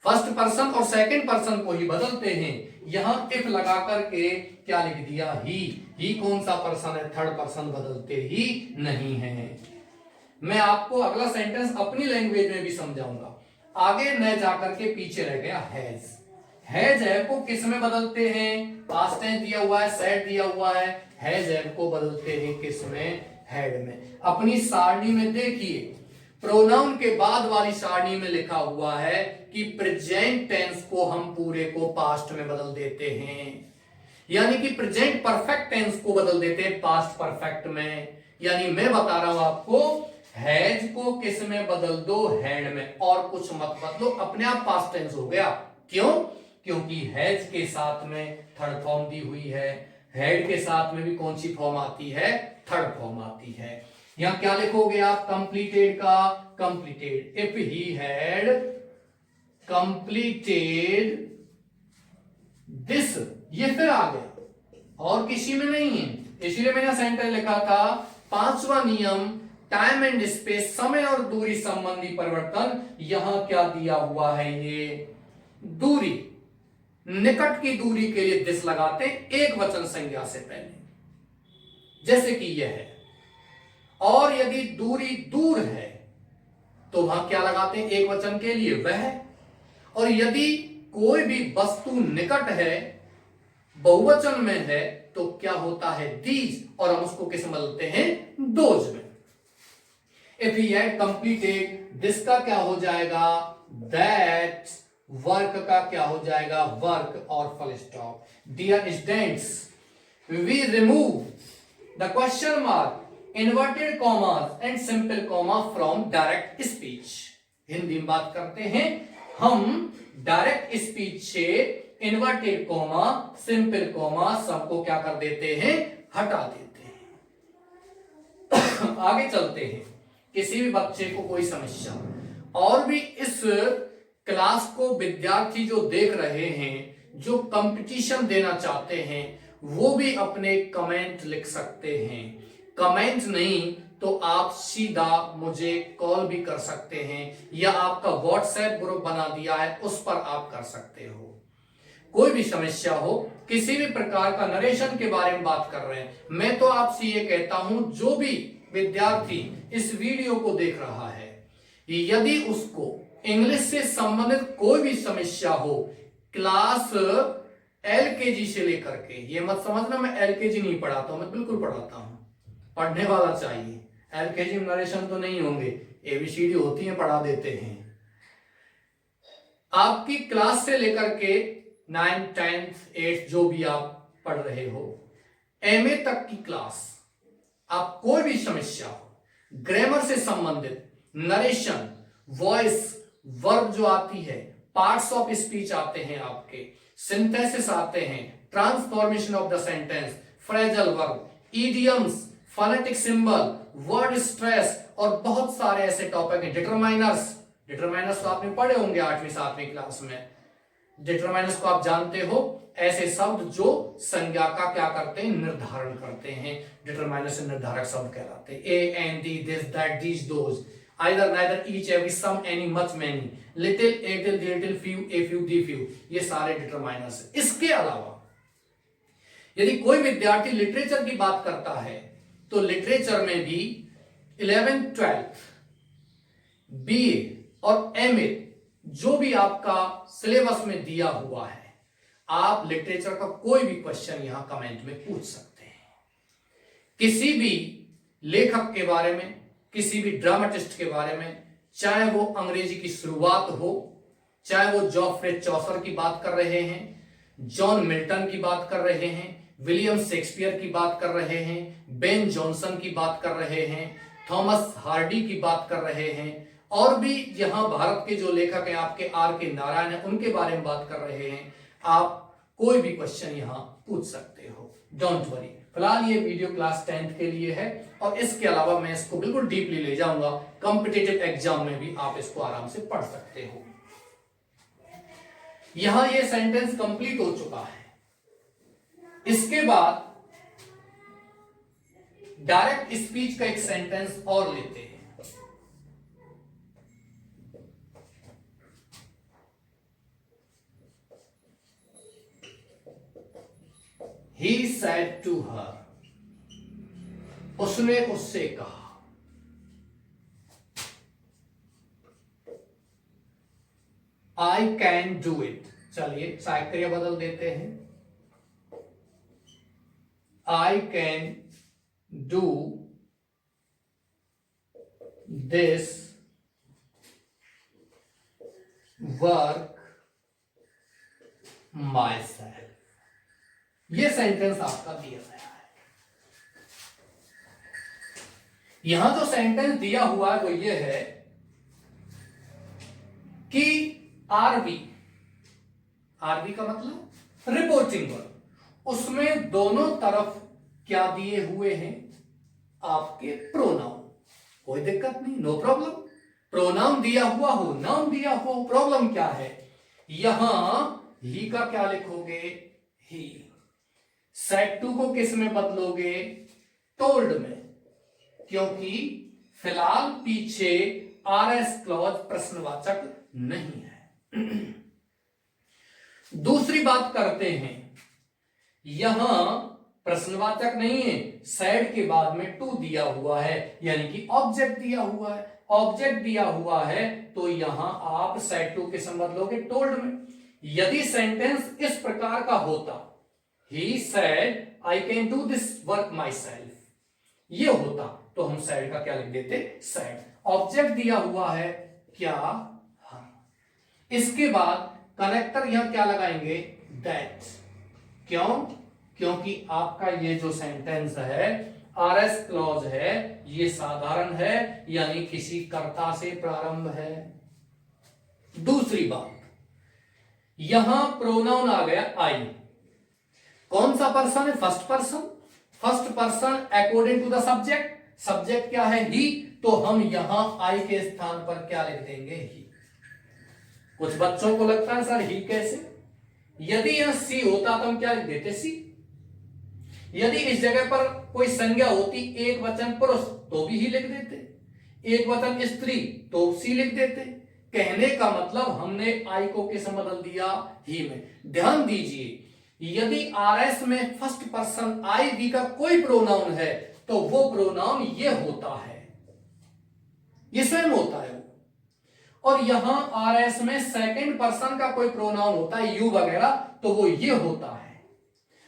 फर्स्ट पर्सन और सेकंड पर्सन को ही बदलते हैं. यहां इफ लगा करके क्या लिख दिया? ही कौन सा पर्सन है? थर्ड पर्सन बदलते ही नहीं है. मैं आपको अगला सेंटेंस अपनी लैंग्वेज में भी समझाऊंगा. आगे मैं जाकर के पीछे रह गया हैज. हैज हैव को किस में बदलते हैं? पास्ट टेंस दिया हुआ है, सेड दिया हुआ है. हैज हैव को बदलते हैं किस में? हैड में. अपनी सारणी में देखिए, प्रोनाउन के बाद वाली सारणी में लिखा हुआ है कि प्रेजेंट टेंस को हम पूरे को पास्ट में बदल देते हैं, यानी कि प्रेजेंट परफेक्ट टेंस को बदल देते हैं पास्ट परफेक्ट में. यानी मैं बता रहा हूं आपको, हैज को किस में बदल दो? हैड में, और कुछ मत बदलो, अपने आप पास्ट टेंस हो गया. क्यों? क्योंकि हैज के साथ में थर्ड फॉर्म दी हुई है, हैड के साथ में भी कौन सी फॉर्म आती है? थर्ड फॉर्म आती है. यहां क्या लिखोगे आप? कंप्लीटेड का completed. If he had completed this, ये फिर आ गया और किसी में नहीं है, इसलिए मैंने सेंटेंस लिखा था. पांचवा नियम, टाइम एंड स्पेस, समय और दूरी संबंधी परिवर्तन. यहां क्या दिया हुआ है? ये दूरी, निकट की दूरी के लिए दिस लगाते एक वचन संज्ञा से पहले, जैसे कि यह है. और यदि दूरी दूर है तो वहां क्या लगाते हैं? एक वचन के लिए वह. और यदि कोई भी वस्तु निकट है, बहुवचन में है, तो क्या होता है? दीज, और हम उसको किस में बदलते हैं? दोज में. If he had completed this का क्या हो जाएगा? दैट. वर्क का क्या हो जाएगा? वर्क, और full stop. Dear students, we remove the question mark, inverted commas and simple comma from direct speech. Hindi में बात करते हैं हम. डायरेक्ट स्पीच से इन्वर्टेड कॉमा, सिंपल कॉमा सबको क्या कर देते हैं? हटा देते हैं. आगे चलते हैं. किसी भी बच्चे को कोई समस्या, और भी इस क्लास को विद्यार्थी जो देख रहे हैं, जो कंपटीशन देना चाहते हैं, वो भी अपने कमेंट लिख सकते हैं. कमेंट नहीं तो आप सीधा मुझे कॉल भी कर सकते हैं, या आपका व्हाट्सएप ग्रुप बना दिया है, उस पर आप कर सकते हो. कोई भी समस्या हो, किसी भी प्रकार का नरेशन के बारे में बात कर रहे हैं, मैं तो आपसे ये कहता हूं, जो भी विद्यार्थी इस वीडियो को देख रहा है, यदि उसको इंग्लिश से संबंधित कोई भी समस्या हो, क्लास एलकेजी से लेकर के, ये मत समझना मैं एलकेजी नहीं पढ़ाता हूं, मैं बिल्कुल पढ़ाता हूं. पढ़ने वाला चाहिए. एलकेजी में नरेशन तो नहीं होंगे, एबीसीडी होती है, पढ़ा देते हैं. आपकी क्लास से लेकर के 9th 10th 8th जो भी आप पढ़ रहे हो, एमए तक की क्लास, आप कोई भी समस्या हो, ग्रामर से संबंधित, नरेशन, वॉइस, वर्ब जो आती है, पार्ट्स ऑफ स्पीच आते हैं आपके, सिंथेसिस आते हैं, transformation of the sentence, phrasal verb, idioms, phonetic symbol, word stress, और बहुत सारे ऐसे टॉपिक हैं. डिटरमाइनर्स तो आपने पढ़े होंगे 8वीं 7वीं क्लास में. डिटरमाइनर्स को आप जानते हो, ऐसे शब्द जो संज्ञा का क्या करते हैं? निर्धारण करते हैं. डिटरमाइनर से निर्धारक शब्द कहलाते हैं. A and the, this that, these those, either, neither, each, every, some, any, much, many, little, a little, the little, few, a few, the few, ये सारे डिटरमाइनर्स. इसके अलावा यदि कोई विद्यार्थी लिटरेचर की बात करता है तो लिटरेचर में भी 11th 12th बीए और एमए जो भी आपका सिलेबस में दिया हुआ है, आप लिटरेचर का कोई भी क्वेश्चन यहां कमेंट में पूछ सकते हैं। किसी भी लेखक के बारे में, किसी भी ड्रामेटिस्ट के बारे में, चाहे वो अंग्रेजी की शुरुआत हो, चाहे वो जॉफ्रे चौसर की बात कर रहे हैं, जॉन मिल्टन की बात कर रहे हैं, विलियम शेक्सपियर की बात कर रहे हैं, बेन जॉनसन की बात कर रहे हैं, थॉमस हार्डी की बात कर रहे हैं, और भी यहां भारत के जो लेखक हैं आपके आर के नारायण हैं, उनके बारे में बात कर रहे हैं, आप कोई भी क्वेश्चन यहां पूछ सकते हो, डोंट वरी। फिलहाल ये वीडियो क्लास 10th के लिए है और इसके अलावा मैं इसको बिल्कुल डीपली ले जाऊंगा, कॉम्पिटिटिव एग्जाम में भी आप इसको आराम से पढ़ सकते हो। यहां ये सेंटेंस कंप्लीट हो चुका है। इसके बाद डायरेक्ट स्पीच का एक सेंटेंस और लेते हैं। He said to her, उसने उससे कहा। I can do it। चलिए साक्रिय बदल देते हैं। I can do this work myself। ये सेंटेंस आपका दिया गया है। यहां जो सेंटेंस दिया हुआ है वो ये है कि आरबी का मतलब रिपोर्टिंग वर्ब, उसमें दोनों तरफ क्या दिए हुए हैं आपके प्रोनाउन। कोई दिक्कत नहीं, नो प्रॉब्लम। प्रोनाउन दिया हुआ हो, नाउन दिया हो, प्रॉब्लम क्या है? यहां ही का क्या लिखोगे? ही। सेड टू को किस में बदलोगे? टोल्ड में, क्योंकि फिलहाल पीछे आरएस क्लॉज प्रश्नवाचक नहीं है। दूसरी बात करते हैं, यहां प्रश्नवाचक नहीं है, सेड के बाद में टू दिया हुआ है, यानी कि ऑब्जेक्ट दिया हुआ है। ऑब्जेक्ट दिया हुआ है तो यहां आप सेड टू के संबंध लोगे टोल्ड में। यदि सेंटेंस इस प्रकार का होता, he said I can do this work my self, ये होता तो हम सेड का क्या लिख देते? सेड। ऑब्जेक्ट दिया हुआ है क्या? हाँ। इसके बाद कनेक्टर यहां क्या लगाएंगे? दैट। क्यों? क्योंकि आपका ये जो सेंटेंस है आरएस क्लॉज है, ये साधारण है, यानी किसी कर्ता से प्रारंभ है। दूसरी बात, यहां प्रोनाउन आ गया आई। कौन सा पर्सन है? First person. First person according to the subject. Subject क्या है? ही। तो हम यहां आई के स्थान पर क्या लिख देंगे? ही। कुछ बच्चों को लगता है सर ही कैसे? यदि यह सी होता तो हम क्या लिख देते? सी। यदि इस जगह पर कोई संज्ञा होती, एक वचन पुरुष, तो भी ही लिख देते, एक वचन स्त्री तो सी लिख देते। कहने का मतलब हमने आई को किस में बदल दिया? ही में। ध्यान दीजिए, यदि आरएस में फर्स्ट पर्सन आई वी का कोई प्रोनाउन है तो वो प्रोनाउन ये होता है, ये स्वयं होता है। और यहां आरएस में सेकंड पर्सन का कोई प्रोनाउन होता है, यू वगैरह, तो वो ये होता है।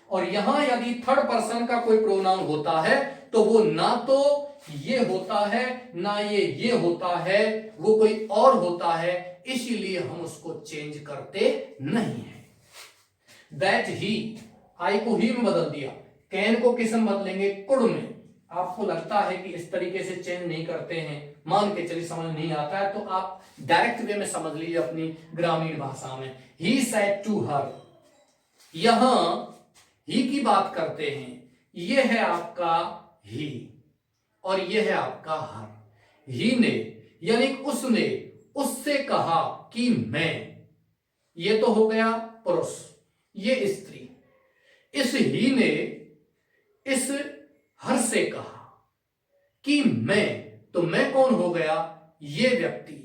और यहां यदि थर्ड पर्सन का कोई प्रोनाउन होता है तो वो ना तो ये होता है ना ये होता है, वो कोई और होता है, इसीलिए हम उसको चेंज करते नहीं है। दैट ही, आई को ही में बदल दिया। कैन को किस में बदलेंगे? कुड में। आपको लगता है कि इस तरीके से चेंज नहीं करते हैं, मान के चलिए समझ नहीं आता है तो आप डायरेक्ट वे में समझ लीजिए अपनी ग्रामीण भाषा में। ही सेड टू हर, यहां ही की बात करते हैं, ये है आपका ही और ये है आपका हर। ही ने यानी उसने उससे कहा कि मैं, ये तो हो गया पुरुष, ये स्त्री। इस ही ने इस हर से कहा कि मैं, तो मैं कौन हो गया? ये व्यक्ति,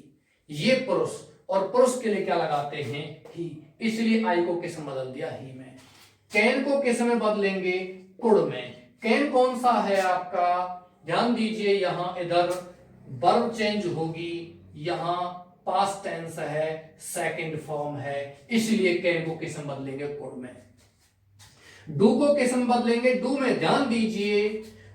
ये पुरुष, और पुरुष के लिए क्या लगाते हैं? ही। इसलिए आई को किस में बदल दिया? ही में। कैन को किस में बदलेंगे, कुड में। कैन कौन सा है आपका, ध्यान दीजिए यहां इधर वर्ब चेंज होगी, यहां पास्ट टेंस है, सेकंड फॉर्म है, इसलिए कैन को किस में बदलेंगे, कुड में। डू को किस में बदलेंगे, डू में। ध्यान दीजिए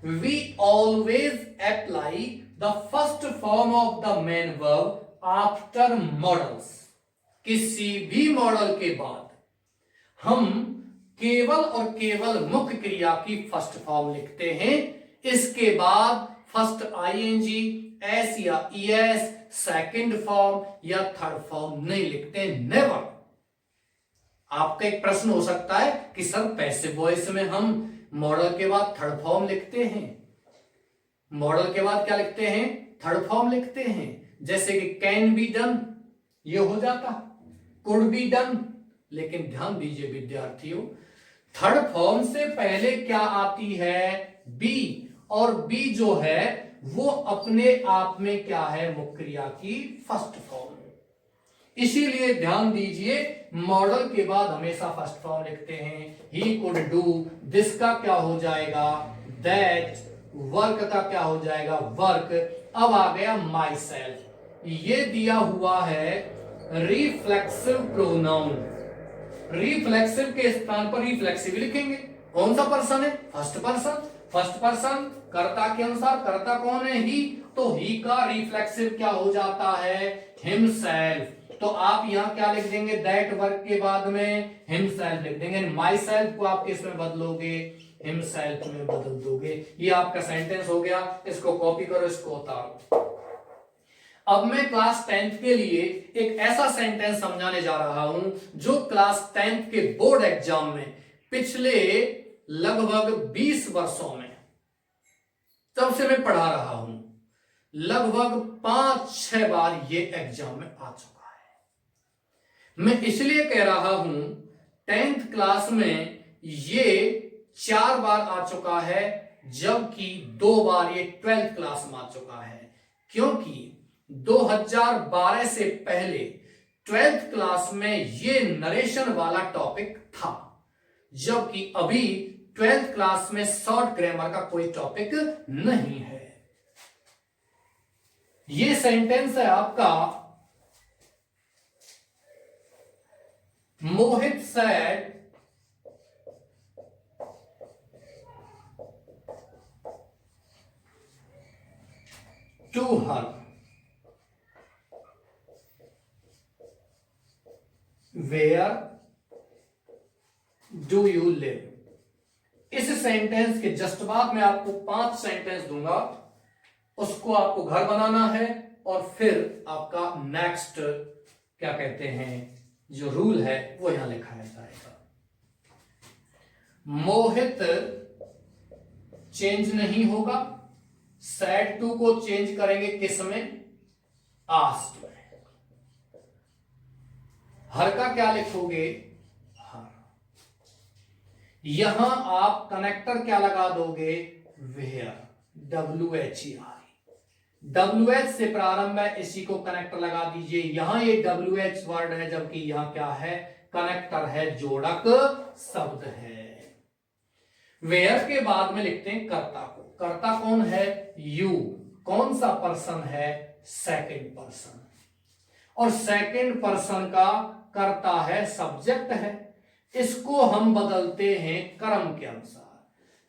we always apply the first form of the main verb after modals. किसी भी मॉडल के बाद हम केवल और केवल मुख्य क्रिया की फर्स्ट फॉर्म लिखते हैं, इसके बाद फर्स्ट आईएनजी, एस या ईएस, सेकंड फॉर्म या थर्ड फॉर्म नहीं लिखते, नेवर। आपका एक प्रश्न हो सकता है कि सर पैसिव वॉइस में हम मॉडल के बाद थर्ड फॉर्म लिखते हैं, मॉडल के बाद क्या लिखते हैं, थर्ड फॉर्म लिखते हैं, जैसे कि कैन बी डन ये हो जाता, कुड बी डन। लेकिन ध्यान दीजिए विद्यार्थियों, थर्ड फॉर्म से पहले क्या आती है, बी, और बी जो है वो अपने आप में क्या है, मुख्य क्रिया की फर्स्ट फॉर्म। इसीलिए ध्यान दीजिए मॉडल के बाद हमेशा फर्स्ट फॉर्म लिखते हैं। ही कुड डू, दिस का क्या हो जाएगा, दैट, वर्क का क्या हो जाएगा, वर्क। अब आ गया माई सेल्फ, ये दिया हुआ है रिफ्लेक्सिव प्रोनाउन, रिफ्लेक्सिव के स्थान पर रिफ्लेक्सिव लिखेंगे। कौन सा पर्सन है, फर्स्ट पर्सन, फर्स्ट पर्सन कर्ता के अनुसार, कर्ता कौन है, ही, तो ही का रिफ्लेक्सिव क्या हो जाता है, हिमसेल्फ। तो आप यहां क्या लिख देंगे, दैट वर्क के बाद में हिमसेल्फ लिख देंगे, माई सेल्फ को आप किस में बदलोगे, हिमसेल्फ में बदल दोगे। ये आपका सेंटेंस हो गया, इसको कॉपी करो, इसको उतारो। अब मैं क्लास 10th के लिए एक ऐसा सेंटेंस समझाने जा रहा हूं जो क्लास 10th के बोर्ड एग्जाम में पिछले लगभग 20 वर्षों में तब से मैं पढ़ा रहा हूं, लगभग 5-6 बार ये एग्जाम में आ चुका है। मैं इसलिए कह रहा हूं 10th क्लास में ये 4 बार आ चुका है, जबकि 2 बार ये 12th क्लास में आ चुका है, क्योंकि 2012 से पहले 12th क्लास में ये नरेशन वाला टॉपिक था, जबकि अभी 12th क्लास में शॉर्ट ग्रामर का कोई टॉपिक नहीं है। ये सेंटेंस है आपका, Mohit said to her, where do you live. इस सेंटेंस के जस्ट बाद मैं आपको 5 सेंटेंस दूंगा, उसको आपको घर बनाना है और फिर आपका नेक्स्ट क्या कहते हैं जो रूल है वो यहां लिखाया जाएगा। मोहित चेंज नहीं होगा, सैड टू को चेंज करेंगे किस में, आस्ट में। हर का क्या लिखोगे, हर। यहां आप कनेक्टर क्या लगा दोगे, वेयर, WHER। WH से प्रारंभ है, इसी को कनेक्टर लगा दीजिए। यहां ये WH वर्ड है, जबकि यहां क्या है, कनेक्टर है, जोड़क शब्द है। वेयर के बाद में लिखते हैं कर्ता को। कर्ता कौन है, यू। कौन सा पर्सन है, सेकंड पर्सन, और सेकंड पर्सन का कर्ता है, सब्जेक्ट है। इसको हम बदलते हैं कर्म के अनुसार।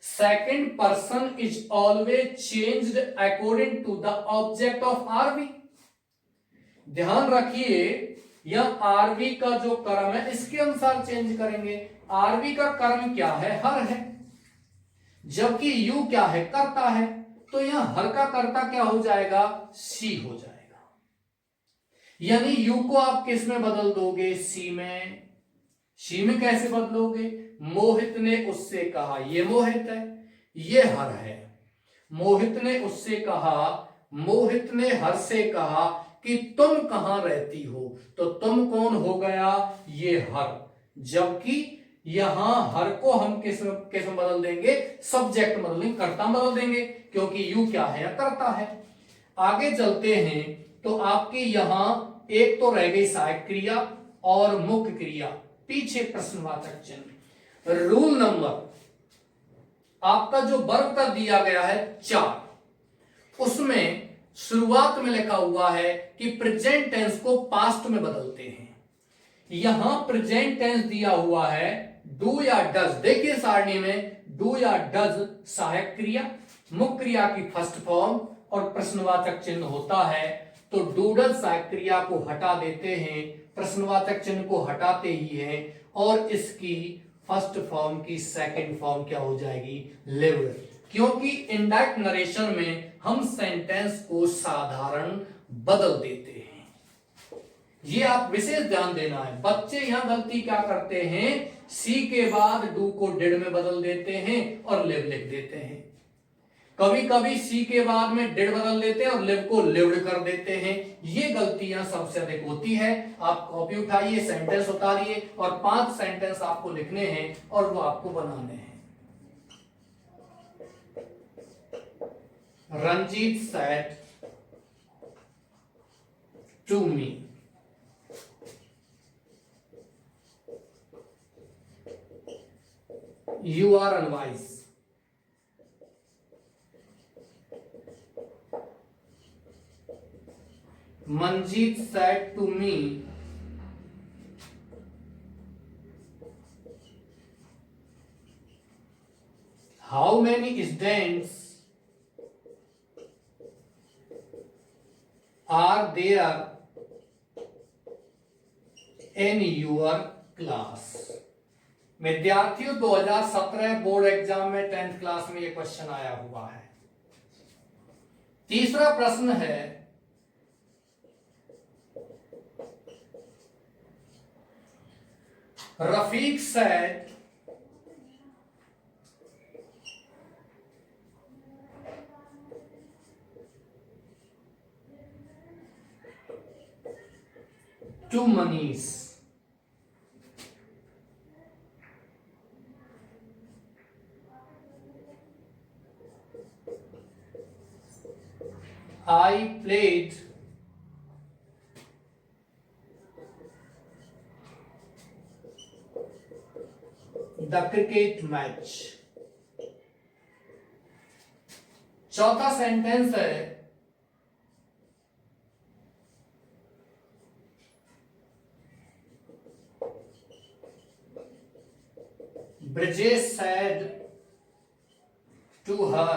Second person is always changed according to the object of R V. ध्यान रखिए, यह आरवी का जो कर्म है इसके अनुसार चेंज करेंगे। आरवी का कर्म क्या है, हर है, जबकि यू क्या है, कर्ता है। तो यहां हर का कर्ता क्या हो जाएगा, सी हो जाएगा। यानी यू को आप किस में बदल दोगे, सी में। सी में कैसे बदलोगे, मोहित ने उससे कहा, ये मोहित है, ये हर है। मोहित ने उससे कहा, मोहित ने हर से कहा कि तुम कहां रहती हो, तो तुम कौन हो गया, ये हर। जबकि यहां हर को हम किस में बदल देंगे, सब्जेक्ट बदल देंगे, कर्ता बदल देंगे, क्योंकि यू क्या है, कर्ता है। आगे चलते हैं तो आपके यहां एक तो रह गई सहायक क्रिया और मुख्य क्रिया, पीछे प्रश्नवाचक चिन्ह। रूल नंबर आपका जो वर्ब का दिया गया है 4, उसमें शुरुआत में लिखा हुआ है कि प्रेजेंट टेंस को पास्ट में बदलते हैं। यहां प्रेजेंट टेंस दिया हुआ है डू या डज। देखिए सारणी में डू या डज सहायक क्रिया, मुख्य क्रिया की फर्स्ट फॉर्म और प्रश्नवाचक चिन्ह होता है। तो डू डज सहायक क्रिया को हटा देते हैं, प्रश्नवाचक चिन्ह को हटाते ही हैं, और इसकी फर्स्ट फॉर्म की सेकंड फॉर्म क्या हो जाएगी? लिव्ड। क्योंकि इनडायरेक्ट नरेशन में हम सेंटेंस को साधारण बदल देते हैं। ये आप विशेष ध्यान देना है। बच्चे यहां गलती क्या करते हैं? सी के बाद डू को डिड में बदल देते हैं और लिव लिख देते हैं। कभी कभी सी के बाद में डिड बदल देते हैं और लिव को लिव्ड कर देते हैं। ये गलतियां सबसे अधिक होती है। आप कॉपी उठाइए, सेंटेंस उतारिए और 5 सेंटेंस आपको लिखने हैं और वो आपको बनाने हैं। Ranjit said to me, you are unwise. Manjeet said to me, how many students are there in your class? विद्यार्थियों 2017 बोर्ड एग्जाम में 10th क्लास में यह क्वेश्चन आया हुआ है। तीसरा प्रश्न है, Rafiq said to Manish, I played the cricket match. चौथा सेंटेंस है, Brijesh said to her,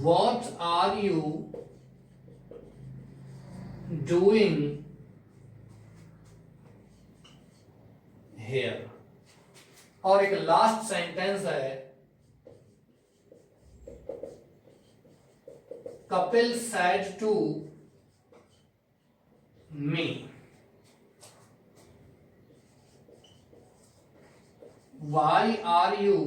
what are you doing here? और एक लास्ट सेंटेंस है, Kapil said to me, why are you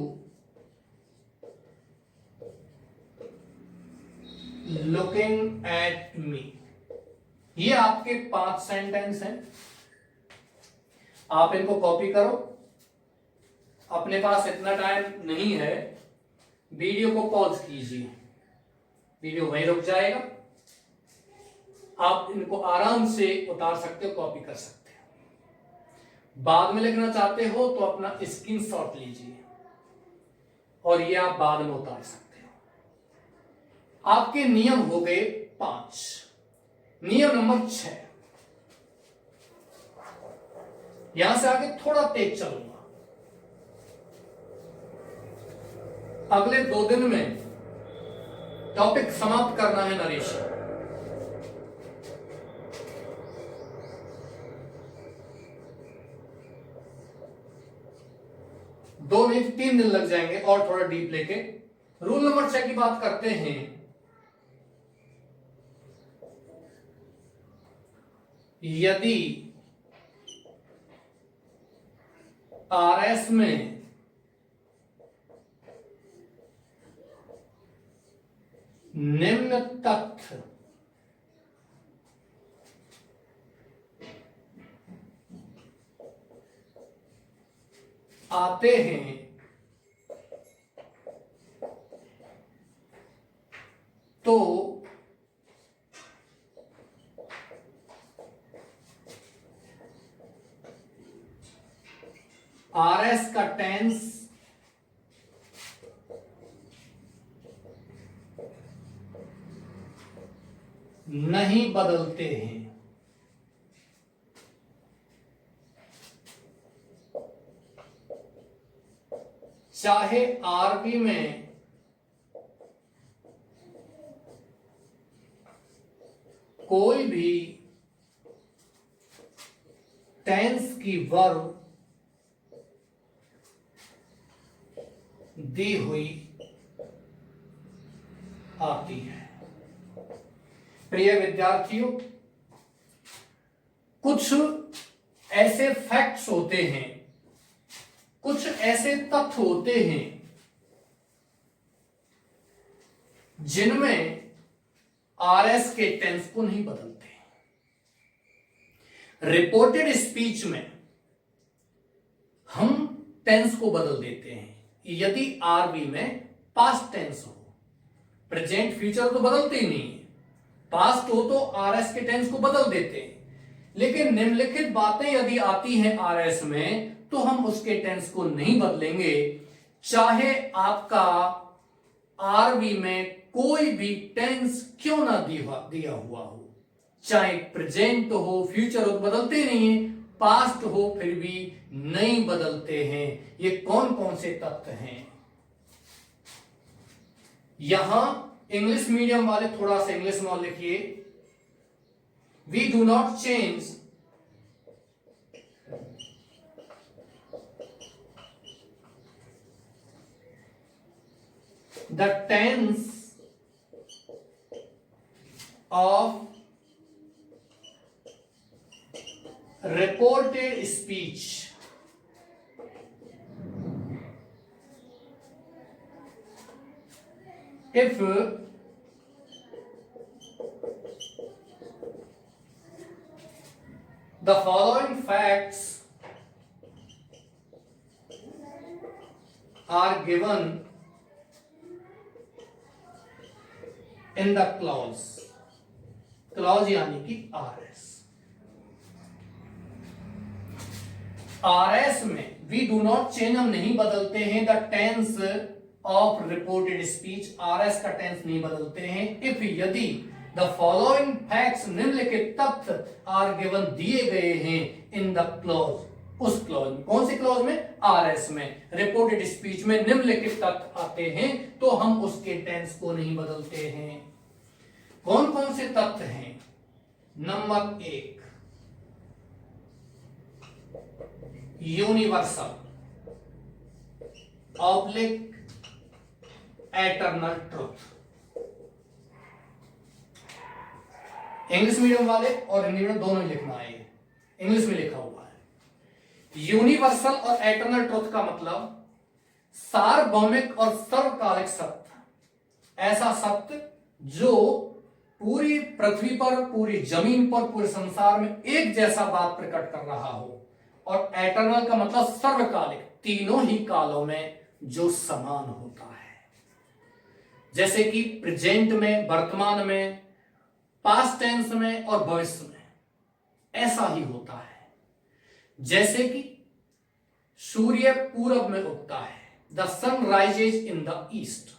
looking at me? ये आपके 5 सेंटेंस हैं। आप इनको कॉपी करो। अपने पास इतना टाइम नहीं है, वीडियो को पॉज कीजिए, वीडियो वहीं रुक जाएगा। आप इनको आराम से उतार सकते हो, कॉपी कर सकते हो। बाद में लिखना चाहते हो तो अपना स्क्रीनशॉट लीजिए और ये आप बाद में उतार सकते हो। आपके नियम हो गए 5। नियम नंबर 6, यहां से आगे थोड़ा तेज चलूंगा। अगले 2 दिन में टॉपिक समाप्त करना है नरेशन। दो नहीं 3 दिन लग जाएंगे और थोड़ा डीप लेके। रूल नंबर 6 की बात करते हैं। यदि आरएस में निम्न तथ्य आते हैं तो RS का टेंस नहीं बदलते हैं। चाहे आरबी में कोई भी टेंस की वर्ब दी हुई आती है। प्रिय विद्यार्थियों, कुछ ऐसे फैक्ट्स होते हैं, कुछ ऐसे तथ्य होते हैं जिनमें आरएस के टेंस को नहीं बदलते। रिपोर्टेड स्पीच में हम टेंस को बदल देते हैं यदि आरबी में पास्ट टेंस हो। प्रेजेंट फ्यूचर तो बदलते ही नहीं है, पास्ट हो तो आरएस के टेंस को बदल देते हैं। लेकिन निम्नलिखित बातें यदि आती हैं आरएस में तो हम उसके टेंस को नहीं बदलेंगे, चाहे आपका आरबी में कोई भी टेंस क्यों ना दिया हुआ हो। चाहे प्रेजेंट हो, फ्यूचर हो तो बदलते नहीं है, पास्ट हो फिर भी नहीं बदलते हैं। ये कौन कौन से तथ्य हैं? यहां इंग्लिश मीडियम वाले थोड़ा सा इंग्लिश में लिखिए। We do not change the tense of reported speech if the following facts are given in the clause. Clause यानी कि आरएस। आरएस में वी डू नॉट चेंज, हम नहीं बदलते हैं the tense of reported speech, R S का टेंस नहीं बदलते हैं। इफ यदि द फॉलोइंग फैक्ट्स, निम्नलिखित तथ्य आर गिवन, दिए गए हैं इन द क्लॉज, उस क्लॉज में। कौन से क्लॉज में? आरएस में। रिपोर्टेड स्पीच में निम्नलिखित तथ्य आते हैं तो हम उसके टेंस को नहीं बदलते हैं। कौन कौन से तथ्य हैं? Number 1, universal oblique eternal truth. English medium वाले और हिंदी मीडियम दोनों ही लिखना है, इंग्लिश में लिखा हुआ है। यूनिवर्सल और एटर्नल ट्रुथ का मतलब सार्वभौमिक और सर्वकालिक सत्य, ऐसा सत्य जो पूरी पृथ्वी पर, पूरी जमीन पर, पूरे संसार में एक जैसा बात प्रकट कर रहा हो। और एटर्नल का मतलब सर्वकालिक, तीनों ही कालों में जो समान होता है। जैसे कि प्रेजेंट में, वर्तमान में, पास्ट टेंस में और भविष्य में, ऐसा ही होता है। जैसे कि सूर्य पूरब में उगता है, the sun rises in the east.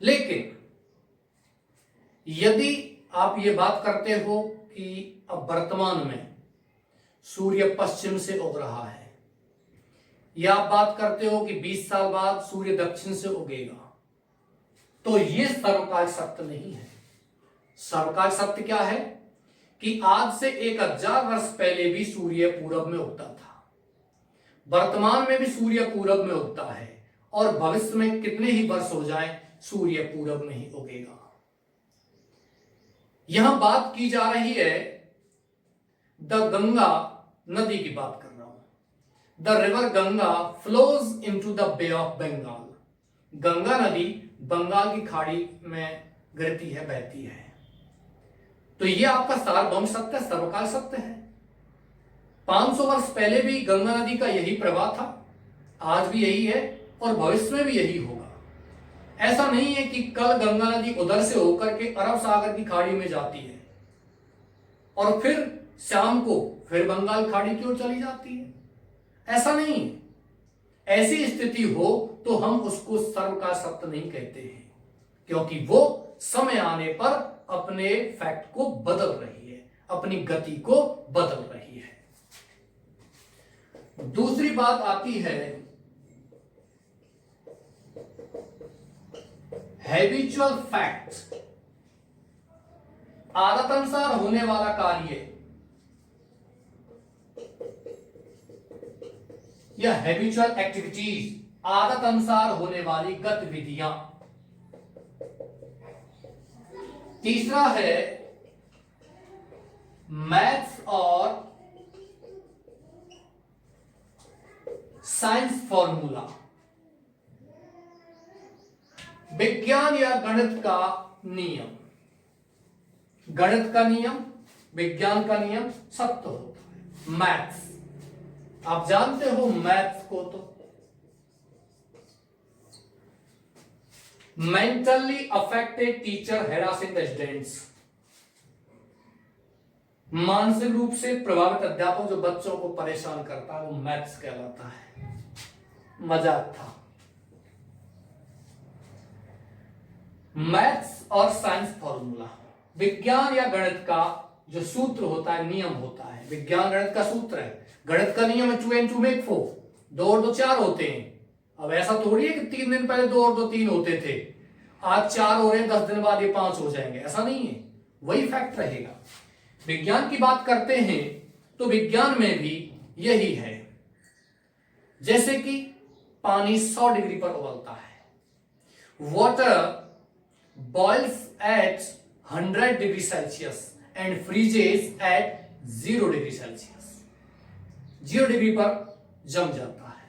लेकिन यदि आप ये बात करते हो कि अब वर्तमान में सूर्य पश्चिम से उग रहा है, या आप बात करते हो कि 20 साल बाद सूर्य दक्षिण से उगेगा, तो ये सर्वकालिक सत्य नहीं है। सर्वकालिक सत्य क्या है कि आज से 1000 वर्ष पहले भी सूर्य पूरब में उगता था, वर्तमान में भी सूर्य पूरब में उगता है, और भविष्य में कितने ही वर्ष हो जाएं सूर्य पूरब में ही उगेगा। यहां बात की जा रही है द गंगा नदी की बात कर रहा हूं। The river Ganga flows into the bay of Bengal. Ganga नदी बंगाल की खाड़ी में गिरती है, बहती है। तो यह आपका सार्वभौमिक सत्य, सर्वकाल सत्य है। 500 वर्ष पहले भी गंगा नदी का यही प्रवाह था, आज भी यही है और भविष्य में भी यही होगा। ऐसा नहीं है कि कल गंगा नदी उधर से होकर के अरब सागर की खाड़ी में जाती है और फिर शाम को फिर बंगाल खाड़ी की ओर चली जाती है। ऐसा नहीं है। ऐसी स्थिति हो तो हम उसको सर्व का सत्य नहीं कहते हैं, क्योंकि वो समय आने पर अपने फैक्ट को बदल रही है, अपनी गति को बदल रही है। दूसरी बात आती है हैबिचुअल फैक्ट्स, आदत अनुसार होने वाला कार्य या हैबिचुअल एक्टिविटीज, आदत अनुसार होने वाली गतिविधियां। तीसरा है मैथ्स और साइंस फॉर्मूला, विज्ञान या गणित का नियम। गणित का नियम, विज्ञान का नियम सत्य होता है। मैथ्स, आप जानते हो मैथ्स को तो mentally affected teacher harassing the students, मानसिक रूप से प्रभावित अध्यापक जो बच्चों को परेशान करता है वो मैथ्स कहलाता है। मजाक था। मैथ्स और साइंस फॉर्मूला, विज्ञान या गणित का जो सूत्र होता है, नियम होता है। विज्ञान गणित का सूत्र है, गणित का नियम है 2 and 2 make 4, 2 और 2 4 होते हैं। अब ऐसा थोड़ी है कि 3 दिन पहले 2 और 2 3 होते थे, आज 4 हो रहे हैं, 10 दिन बाद ये 5 हो जाएंगे, ऐसा नहीं है, वही फैक्ट रहेगा। विज्ञान की बात करते हैं तो विज्ञान में भी यही है। जैसे कि पानी 100 डिग्री पर उबलता है, water boils at 100 degree Celsius and freezes at 0 degree Celsius, 0 degree पर जम जाता है।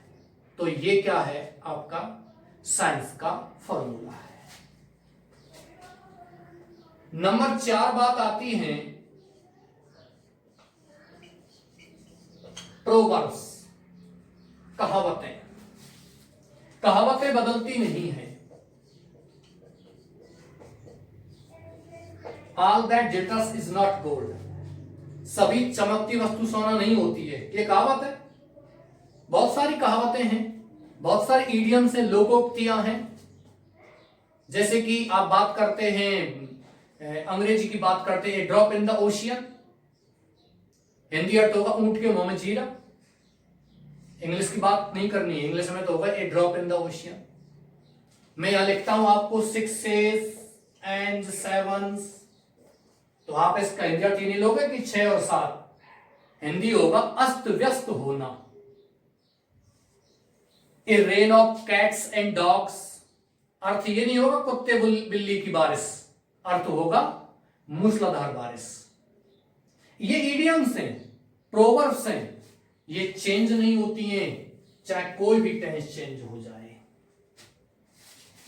तो ये क्या है, आपका साइंस का फॉर्मूला है। नंबर 4 बात आती है प्रोवर्ब्स, कहावतें। कहावतें बदलती नहीं है। All that glitters is not gold, सभी चमकती वस्तु सोना नहीं होती है, ये कहावत है। बहुत सारी कहावतें हैं, बहुत सारी इडियम्स हैं, लोकोक्तियां हैं। जैसे कि आप बात करते हैं, अंग्रेजी की बात करते हैं, drop in the ocean, Hindi अर्थ होगा ऊंट के मुंह में जीरा। इंग्लिश की बात नहीं करनी है, इंग्लिश में तो होगा ए ड्रॉप इन द ओशियन। मैं यहां लिखता हूं आपको 6 and 7, तो आप इसका हिंदी अर्थ नहीं लोगे कि 6 और 7, हिंदी होगा अस्त व्यस्त होना। A rain of cats and dogs, अर्थ ये नहीं होगा कुत्ते बिल्ली की बारिश, अर्थ होगा मूसलाधार बारिश। ये इडियम्स हैं, प्रोवर्ब्स हैं, ये चेंज नहीं होती हैं, चाहे कोई भी टेंस चेंज हो जाए,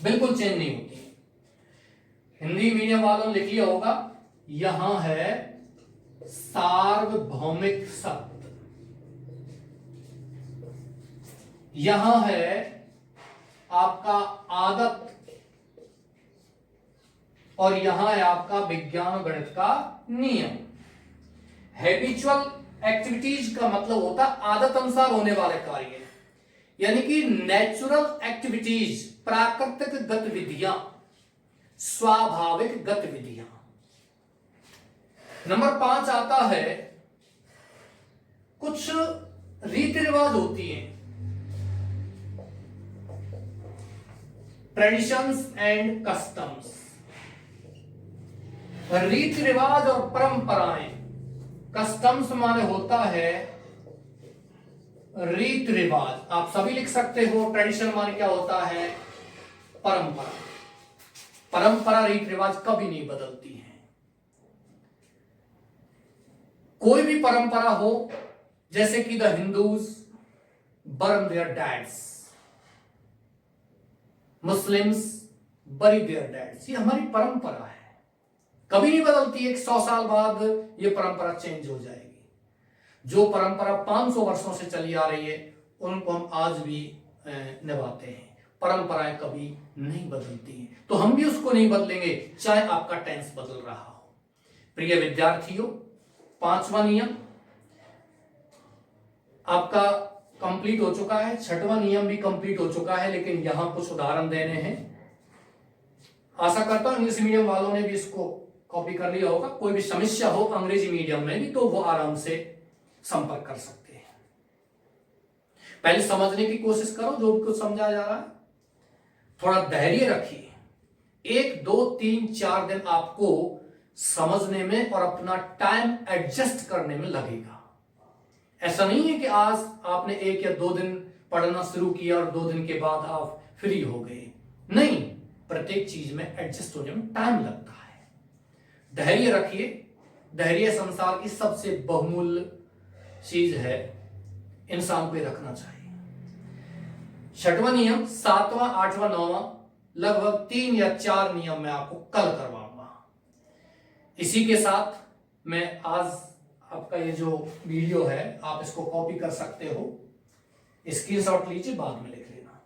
बिल्कुल चेंज नहीं होती है। हिंदी मीडियम वालों ने लिख लिया होगा, यहां है सार्वभौमिक सत्य, यहां है आपका आदत, और यहां है आपका विज्ञान और गणित का नियम। हैबिचुअल एक्टिविटीज का मतलब होता है आदत अनुसार होने वाले कार्य, यानी कि नेचुरल एक्टिविटीज, प्राकृतिक गतिविधियां, स्वाभाविक गतिविधियां। नंबर 5 आता है कुछ रीति रिवाज होती हैं, ट्रेडिशंस एंड कस्टम्स। रीति रिवाज और परंपराएं, कस्टम्स माने होता है रीति रिवाज, आप सभी लिख सकते हो। ट्रेडिशन माने क्या होता है, परंपरा। परंपरा रीति रिवाज कभी नहीं बदलती है। कोई भी परंपरा हो, जैसे कि the Hindus burn their dads, Muslims bury their dads, ये हमारी परंपरा है, कभी नहीं बदलती है। 100 साल बाद ये परंपरा चेंज हो जाएगी। जो परंपरा 500 वर्षों से चली आ रही है उनको हम आज भी निभाते हैं। परंपराएं कभी नहीं बदलती हैं, तो हम भी उसको नहीं बदलेंगे, चाहे आपका टेंस बदल रहा हो। प्रिय विद्यार्थियों, 5वां नियम आपका कंप्लीट कंप्लीट हो चुका है, छठवां नियम भी कंप्लीट हो चुका है, लेकिन यहां कुछ उदाहरण देने हैं। आशा करता हूं इंग्लिश मीडियम वालों ने भी इसको कॉपी कर लिया होगा। कोई भी समस्या हो अंग्रेजी मीडियम में भी तो वो आराम से संपर्क कर सकते हैं। पहले समझने की कोशिश करो जो भी कुछ समझा जा रहा है, थोड़ा धैर्य रखिए। 1 2 3 4 दिन आपको समझने में और अपना टाइम एडजस्ट करने में लगेगा। ऐसा नहीं है कि आज आपने 1 या 2 दिन पढ़ना शुरू किया और 2 दिन के बाद आप फ्री हो गए। नहीं, प्रत्येक चीज में एडजस्ट होने में टाइम लगता है। धैर्य रखिए। धैर्य संसार की सबसे बहुमूल्य चीज है, इंसान को रखना चाहिए। छठवां नियम, 7वां 8वां 9वां लगभग 3 या 4 नियम मैं आपको कल करवाऊंगा। इसी के साथ मैं आज आपका ये जो वीडियो है आप इसको कॉपी कर सकते हो, स्क्रीनशॉट लीजिए, बाद में लिख लेना।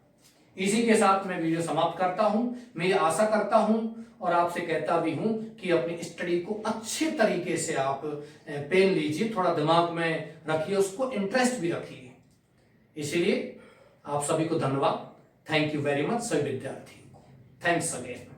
इसी के साथ मैं वीडियो समाप्त करता हूं। मैं ये आशा करता हूं और आपसे कहता भी हूं कि अपनी स्टडी को अच्छे तरीके से आप पेन लीजिए, थोड़ा दिमाग में रखिए, उसको इंटरेस्ट भी रखिए। इसलिए आप सभी को धन्यवाद। थैंक यू वेरी मच सभी विद्यार्थियों को। Thanks again.